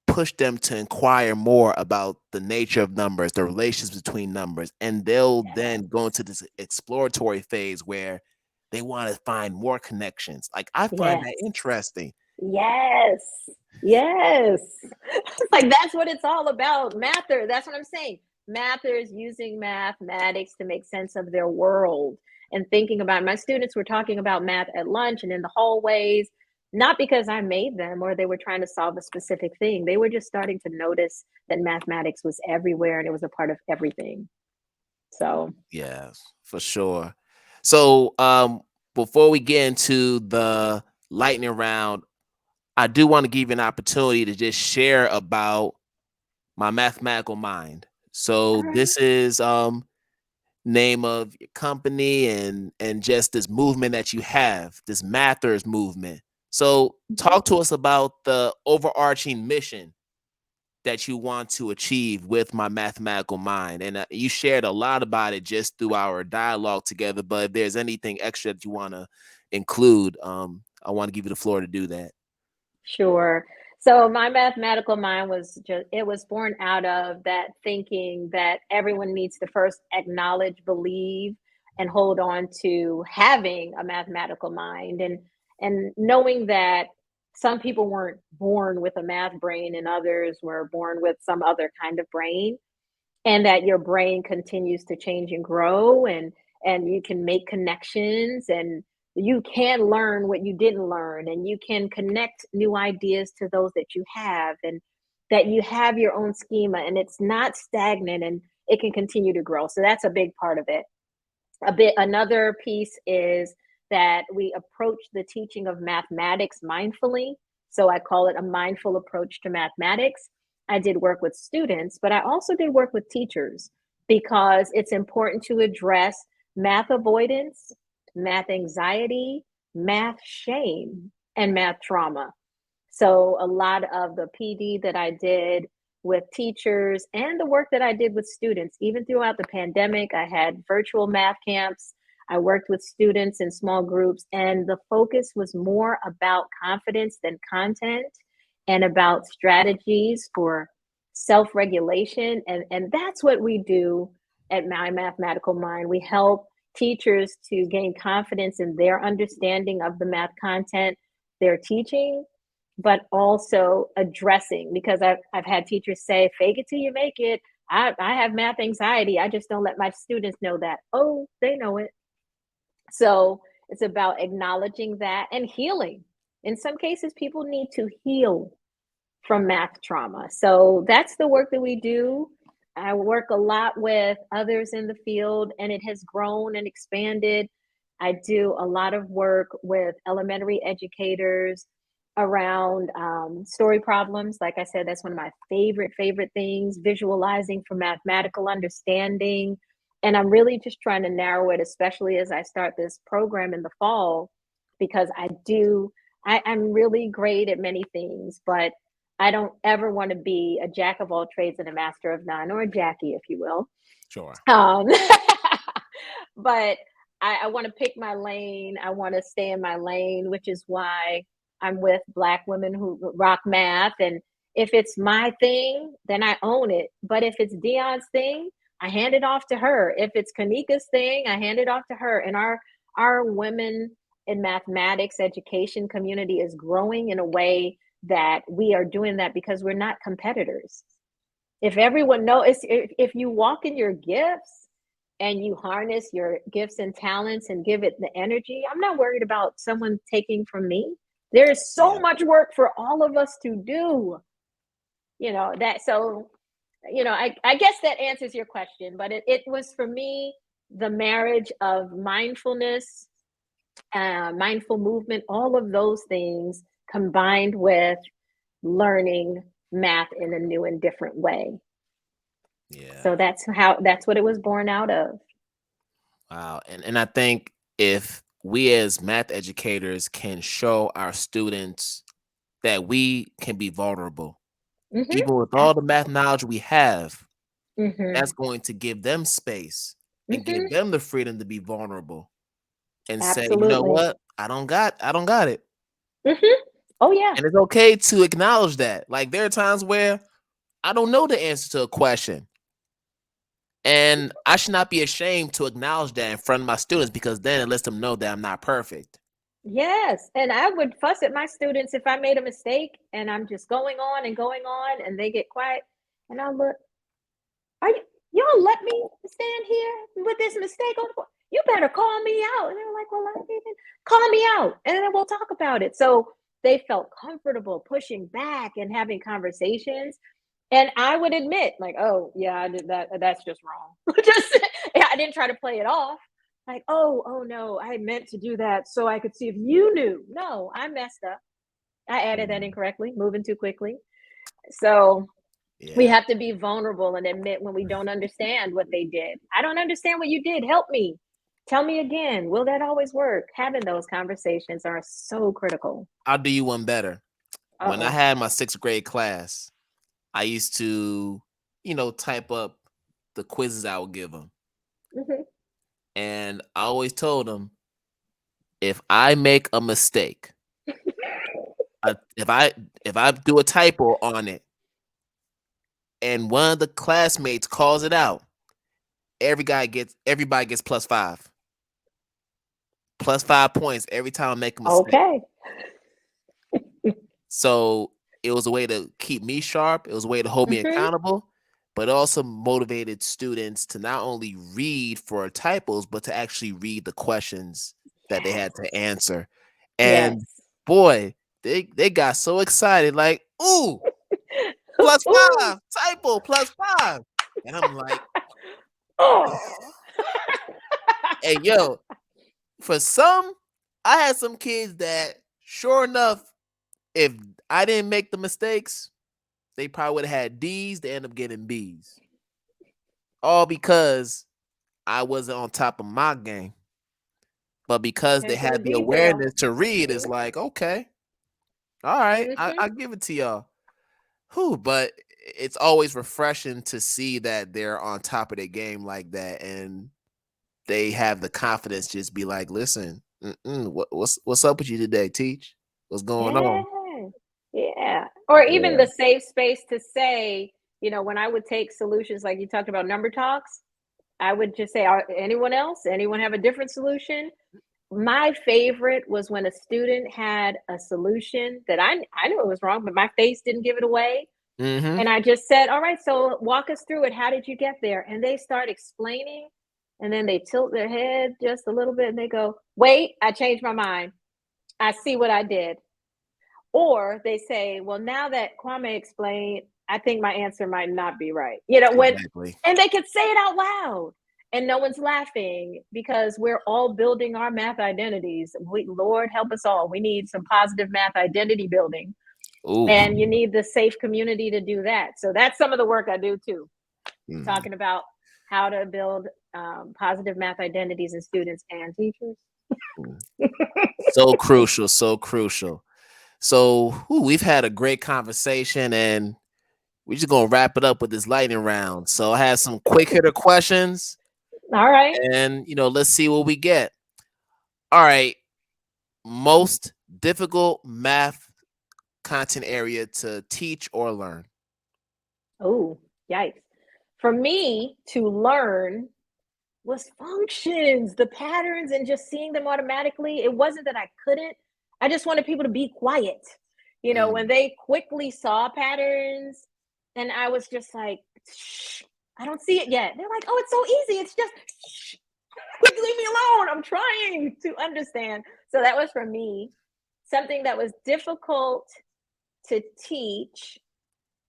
push them to inquire more about the nature of numbers, the relations between numbers, and they'll then go into this exploratory phase where they want to find more connections. Like I find that Yes. interesting. Yes. Yes. Like that's what it's all about. Mathers. That's what I'm saying. Mathers using mathematics to make sense of their world and thinking about my students were talking about math at lunch and in the hallways, not because I made them or they were trying to solve a specific thing. They were just starting to notice that mathematics was everywhere and it was a part of everything. So, Yes, for sure. So before we get into the lightning round, I do want to give you an opportunity to just share about my mathematical mind. So all right. this is name of your company and just this movement that you have, this mathers movement. So Mhm. talk to us about the overarching mission that you want to achieve with my mathematical mind. And you shared a lot about it just through our dialogue together, but if there's anything extra that you want to include, I want to give you the floor to do that. Sure. So my mathematical mind was just, it was born out of that thinking that everyone needs to first acknowledge, believe, and hold on to having a mathematical mind and knowing that some people weren't born with a math brain and others were born with some other kind of brain, and that your brain continues to change and grow, and you can make connections, and you can learn what you didn't learn, and you can connect new ideas to those that you have, and that you have your own schema and it's not stagnant and it can continue to grow. So that's a big part of it. Another piece is that we approach the teaching of mathematics mindfully. So I call it a mindful approach to mathematics. I did work with students, but I also did work with teachers because it's important to address math avoidance, math anxiety, math shame, and math trauma. So a lot of the PD that I did with teachers and the work that I did with students, even throughout the pandemic, I had virtual math camps. I worked with students in small groups, and the focus was more about confidence than content and about strategies for self regulation. And that's what we do at My Mathematical Mind. We help teachers to gain confidence in their understanding of the math content they're teaching, but also addressing, because I've had teachers say, fake it till you make it. I have math anxiety. I just don't let my students know that. Oh, they know it. So it's about acknowledging that and healing. In some cases, people need to heal from math trauma. So that's the work that we do. I work a lot with others in the field, and it has grown and expanded. I do a lot of work with elementary educators around story problems. Like I said, that's one of my favorite things, visualizing for mathematical understanding. And I'm really just trying to narrow it, especially as I start this program in the fall, because I'm really great at many things, but I don't ever want to be a jack of all trades and a master of none, or a Jackie, if you will. Sure. Um, but I want to pick my lane. I want to stay in my lane, which is why I'm with Black women who rock math. And if it's my thing, then I own it. But if it's Dion's thing, I hand it off to her. If it's Kanika's thing, I hand it off to her. And our women in mathematics education community is growing in a way that we are doing that because we're not competitors. If everyone knows, if you walk in your gifts and you harness your gifts and talents and give it the energy, I'm not worried about someone taking from me. There is so Yeah. much work for all of us to do. I guess that answers your question, but it was for me the marriage of mindfulness, mindful movement, all of those things combined with learning math in a new and different way. Yeah. So that's what it was born out of. Wow. And I think if we as math educators can show our students that we can be vulnerable, Mm-hmm. even with all the math knowledge we have, Mm-hmm. that's going to give them space and give Mm-hmm. them the freedom to be vulnerable and say, you know Absolutely. what? I don't got it. Mm-hmm. Oh yeah. And it's okay to acknowledge that. Like there are times where I don't know the answer to a question. And I should not be ashamed to acknowledge that in front of my students, because then it lets them know that I'm not perfect. Yes. And I would fuss at my students if I made a mistake and I'm just going on and they get quiet. And I'll look, are y'all let me stand here with this mistake on the board? You better call me out. And they're like, well, I didn't call me out. And then we'll talk about it. So they felt comfortable pushing back and having conversations. And I would admit, like, oh yeah, I did that. That's just wrong. Just I didn't try to play it off. Like, oh no, I meant to do that so I could see if you knew. No, I messed up. I added that incorrectly, moving too quickly. So we Yeah. have to be vulnerable and admit when we don't understand what they did. I don't understand what you did. Help me. Tell me again. Will that always work? Having those conversations are so critical. I'll do you one better. When I Uh-oh. had my 6th grade class, I used to, type up the quizzes I would give them. Mm-hmm. And I always told them, if I make a mistake, if I do a typo on it, and one of the classmates calls it out, everybody gets +5. +5 points every time I make a mistake. Okay. So it was a way to keep me sharp. It was a way to hold me Mm-hmm. accountable, but also motivated students to not only read for typos, but to actually read the questions that they had to answer. And Yes. boy, they got so excited, like, ooh, Ooh. +5, typo, +5. And I'm like, Oh. hey, yo, for some, I had some kids that, sure enough, if I didn't make the mistakes, they probably would have had D's. They end up getting B's. All because I wasn't on top of my game. But because they Attention to had the detail. awareness to read, it's like, okay, all right, Mm-hmm. I give it to y'all. Whew, but it's always refreshing to see that they're on top of their game like that, and they have the confidence to just be like, listen, what's up with you today, teach? What's going Yeah. on? Yeah. Or even Yeah. the safe space to say, when I would take solutions like you talked about number talks, I would just say, anyone else? Anyone have a different solution? my favorite was when a student had a solution that I knew it was wrong, but my face didn't give it away. Mm-hmm. And I just said, all right, so walk us through it. How did you get there? And they start explaining, and then they tilt their head just a little bit and they go, wait, I changed my mind. I see what I did. Or they say, well, now that Kwame explained, I think my answer might not be right. Exactly. And they could say it out loud and no one's laughing because we're all building our math identities. Lord help us all. We need some positive math identity building. Ooh. And you need the safe community to do that. So that's some of the work I do too, talking about how to build positive math identities in students and teachers. So crucial, so crucial. So we've had a great conversation, and we're just gonna wrap it up with this lightning round. So I have some quick hitter questions, All right. and let's see what we get. All right, most difficult math content area to teach or learn? Oh, yikes. For me to learn was functions, the patterns, and just seeing them automatically. It wasn't that I couldn't, I just wanted people to be quiet. When they quickly saw patterns, and I was just like, shh, I don't see it yet. They're like, oh, it's so easy. It's just, shh, quick, leave me alone. I'm trying to understand. So that was for me something that was difficult to teach.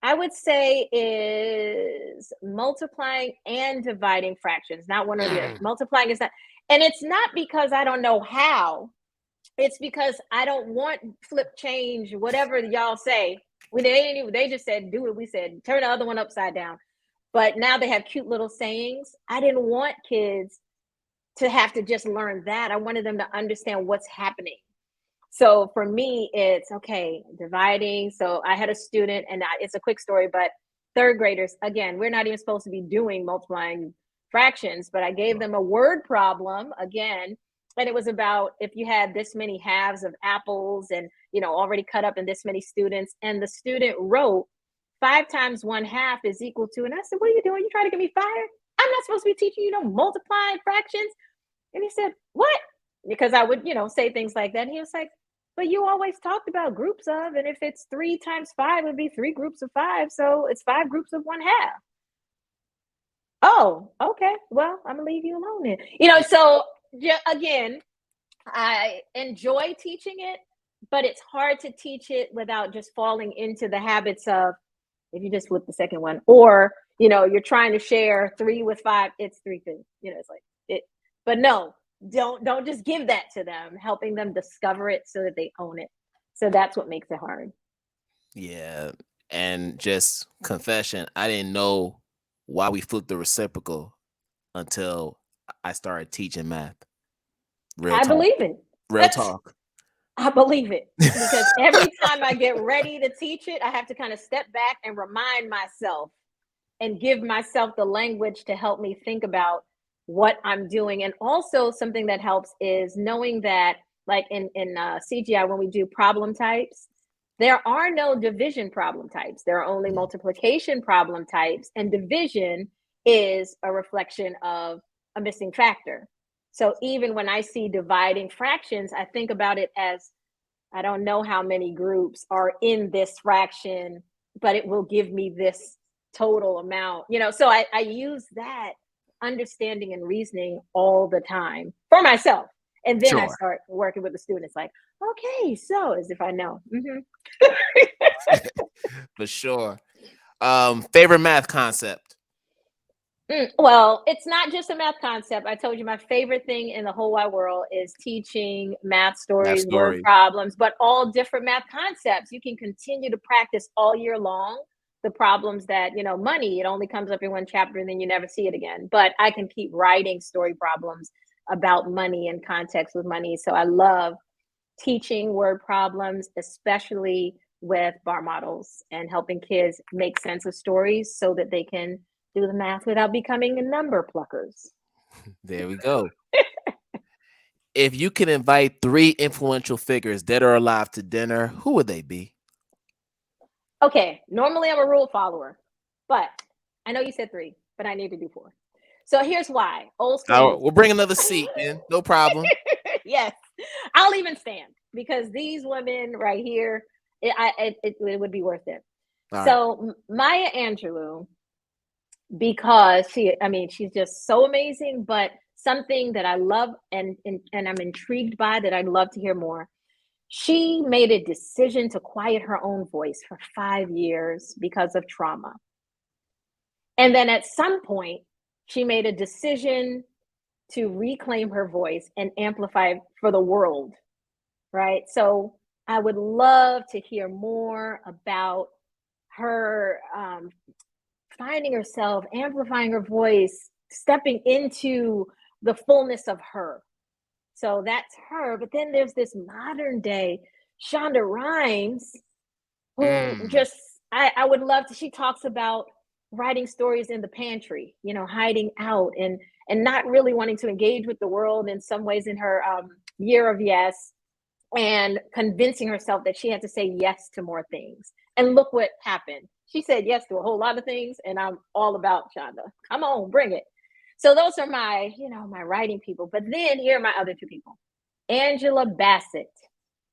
I would say is multiplying and dividing fractions, not one or the other. Multiplying is not, and it's not because I don't know how. It's because I don't want flip change, whatever y'all say. They just said do it. We said turn the other one upside down. But now they have cute little sayings. I didn't want kids to have to just learn that. I wanted them to understand what's happening. So for me, it's okay, dividing. So I had a student, and it's a quick story, but third graders, again, we're not even supposed to be doing multiplying fractions, but I gave them a word problem again. And it was about if you had this many halves of apples and, already cut up in this many students. And the student wrote 5 times 1/2 is equal to, and I said, what are you doing? You trying to get me fired? I'm not supposed to be teaching you multiplying fractions. And he said, what? Because I would, say things like that. And he was like, but you always talked about groups of, and if it's 3 times 5, it would be 3 groups of 5. So it's 5 groups of 1/2. Oh, okay. Well, I'm gonna leave you alone then. So again, I enjoy teaching it, but it's hard to teach it without just falling into the habits of, if you just flip the second one, or you're trying to share 3 with 5, it's 3 things. It's like it, but no, don't just give that to them, helping them discover it so that they own it. So that's what makes it hard. Yeah. And just confession, I didn't know why we flipped the reciprocal until I started teaching math. Real talk. Believe it. Real talk. I believe it, because every time I get ready to teach it, I have to kind of step back and remind myself and give myself the language to help me think about what I'm doing. And also something that helps is knowing that, like in CGI, when we do problem types, there are no division problem types. There are only multiplication problem types, and division is a reflection of a missing factor. So even when I see dividing fractions, I think about it as, I don't know how many groups are in this fraction, but it will give me this total amount. So I use that understanding and reasoning all the time for myself. And then I start working with the students like, okay, so as if I know. For sure. Favorite math concept? Well, it's not just a math concept. I told you my favorite thing in the whole wide world is teaching math stories, word problems, but all different math concepts. You can continue to practice all year long. The problems that, money, it only comes up in one chapter and then you never see it again. But I can keep writing story problems about money and context with money. So I love teaching word problems, especially with bar models, and helping kids make sense of stories so that they can do the math without becoming number pluckers. There we go. If you can invite 3 influential figures, dead or alive, to dinner, who would they be? Okay, normally I'm a rule follower, but I know you said 3, but I need to do 4. So here's why. Old school. We'll bring another seat in. No problem. Yes, I'll even stand because these women right here, it would be worth it. All right. So Maya Angelou, because she's just so amazing, but something that I love and I'm intrigued by that I'd love to hear more. She made a decision to quiet her own voice for 5 years because of trauma. And then at some point, she made a decision to reclaim her voice and amplify for the world, right? So I would love to hear more about her finding herself, amplifying her voice, stepping into the fullness of her. So that's her. But then there's this modern day Shonda Rhimes, who just, I would love to, she talks about writing stories in the pantry, hiding out and not really wanting to engage with the world in some ways in her year of yes, and convincing herself that she had to say yes to more things. And look what happened. She said yes to a whole lot of things, and I'm all about Shonda. Come on, bring it. So those are my, my writing people. But then here are my other two people. Angela Bassett,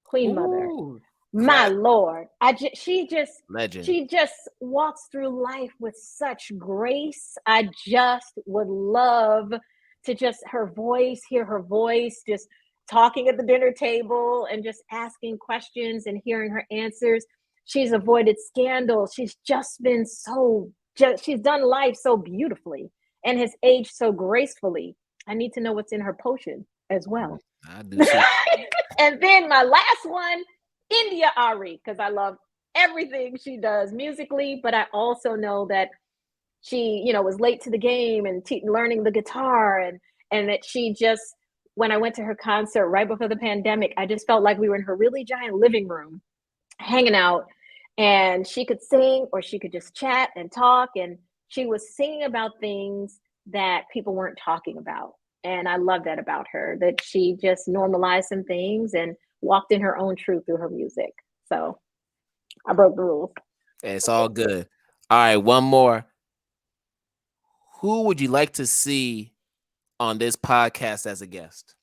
Queen Mother. Ooh, My Lord, she legend. just walks through life with such grace. I just would love to just hear her voice, just talking at the dinner table and just asking questions and hearing her answers. She's avoided scandal. She's just been she's done life so beautifully and has aged so gracefully. I need to know what's in her potion as well. I do too. And then my last one, India Ari, because I love everything she does musically, but I also know that she, was late to the game and learning the guitar, and that she just, when I went to her concert right before the pandemic, I just felt like we were in her really giant living room hanging out, and she could sing or she could just chat and talk, and she was singing about things that people weren't talking about. And I love that about her, that she just normalized some things and walked in her own truth through her music. So I broke the rules. It's all good. All right, one more. Who would you like to see on this podcast as a guest?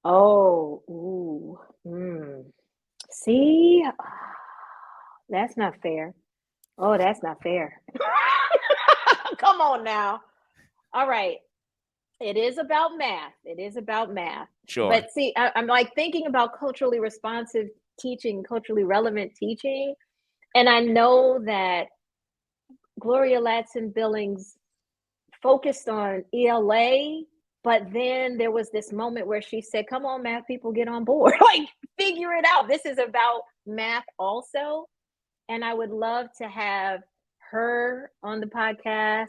Oh, see, that's not fair. Oh, that's not fair. Come on now. All right. It is about math. It is about math. Sure. But see, I'm like thinking about culturally responsive teaching, culturally relevant teaching. And I know that Gloria Ladson Billings focused on ELA, but then there was this moment where she said, come on, math people, get on board. Like, figure it out. This is about math also. And I would love to have her on the podcast,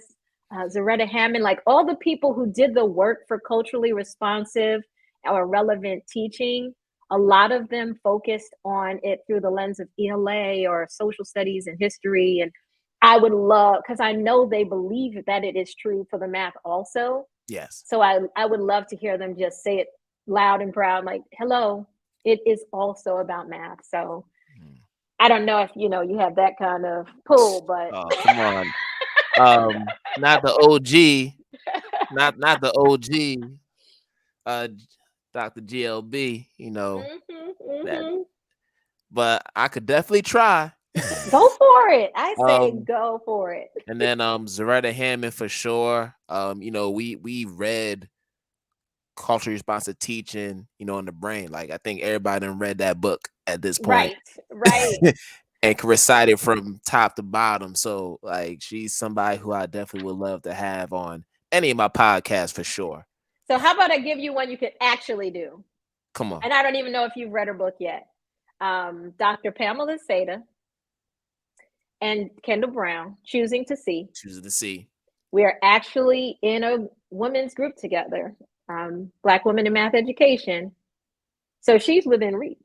Zaretta Hammond, like all the people who did the work for culturally responsive or relevant teaching. A lot of them focused on it through the lens of ELA or social studies and history. And I would love, because I know they believe that it is true for the math also. Yes. So I would love to hear them just say it loud and proud, like, hello, it is also about math. So I don't know if, you have that kind of pull, but. Oh, come on. Not the OG, not the OG, Dr. GLB, that, but I could definitely try. Go for it. I say go for it. And then Zaretta Hammond for sure. We read culturally responsive teaching, in the brain. Like, I think everybody done read that book at this point. Right. And can recite it from top to bottom. So, like, she's somebody who I definitely would love to have on any of my podcasts for sure. So how about I give you one you could actually do? Come on. And I don't even know if you've read her book yet. Dr. Pamela Seda and Kendall Brown, Choosing to See. Choosing to See. We are actually in a women's group together, Black Women in Math Education. So she's within reach.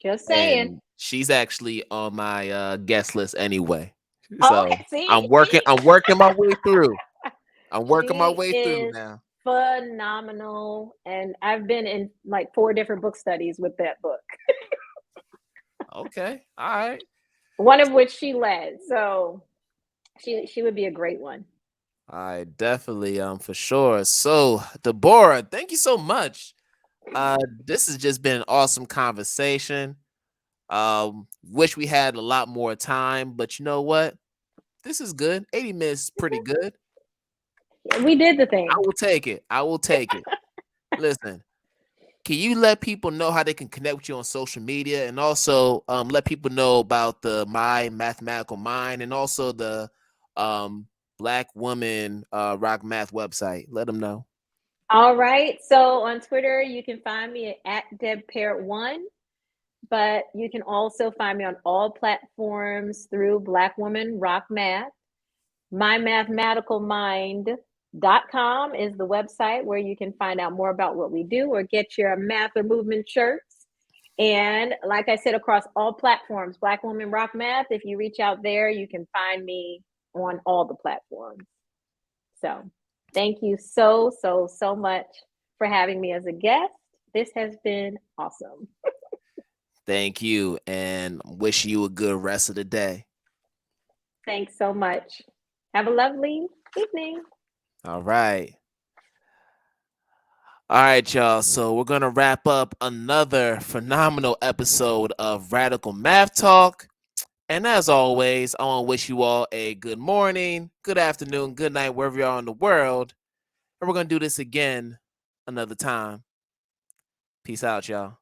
Just saying. And she's actually on my guest list anyway. So okay, see? I'm working my way through. I'm working my way through now. Phenomenal. And I've been in like 4 different book studies with that book. Okay. All right. One of which she led. So she would be a great one. All right, definitely, for sure. So, Deborah, thank you so much This has just been an awesome conversation. Wish we had a lot more time, but you know what? This is good. 80 minutes is pretty good. We did the I thing. will take it. I will take it. Listen, can you let people know how they can connect with you on social media, and also let people know about the My Mathematical Mind and also the um, Black Woman Rock Math website? Let them know. All right. So on Twitter, you can find me at DebPeart1, but you can also find me on all platforms through Black Woman Rock Math. MyMathematicalMind.com is the website where you can find out more about what we do or get your math or movement shirts. And like I said, across all platforms, Black Woman Rock Math, if you reach out there, you can find me on all the platforms. So thank you so much for having me as a guest. This has been awesome. Thank you, and wish you a good rest of the day. Thanks so much. Have a lovely evening. All right. All right, y'all. So we're going to wrap up another phenomenal episode of Radical Math Talk. And as always, I want to wish you all a good morning, good afternoon, good night, wherever you are in the world. And we're going to do this again another time. Peace out, y'all.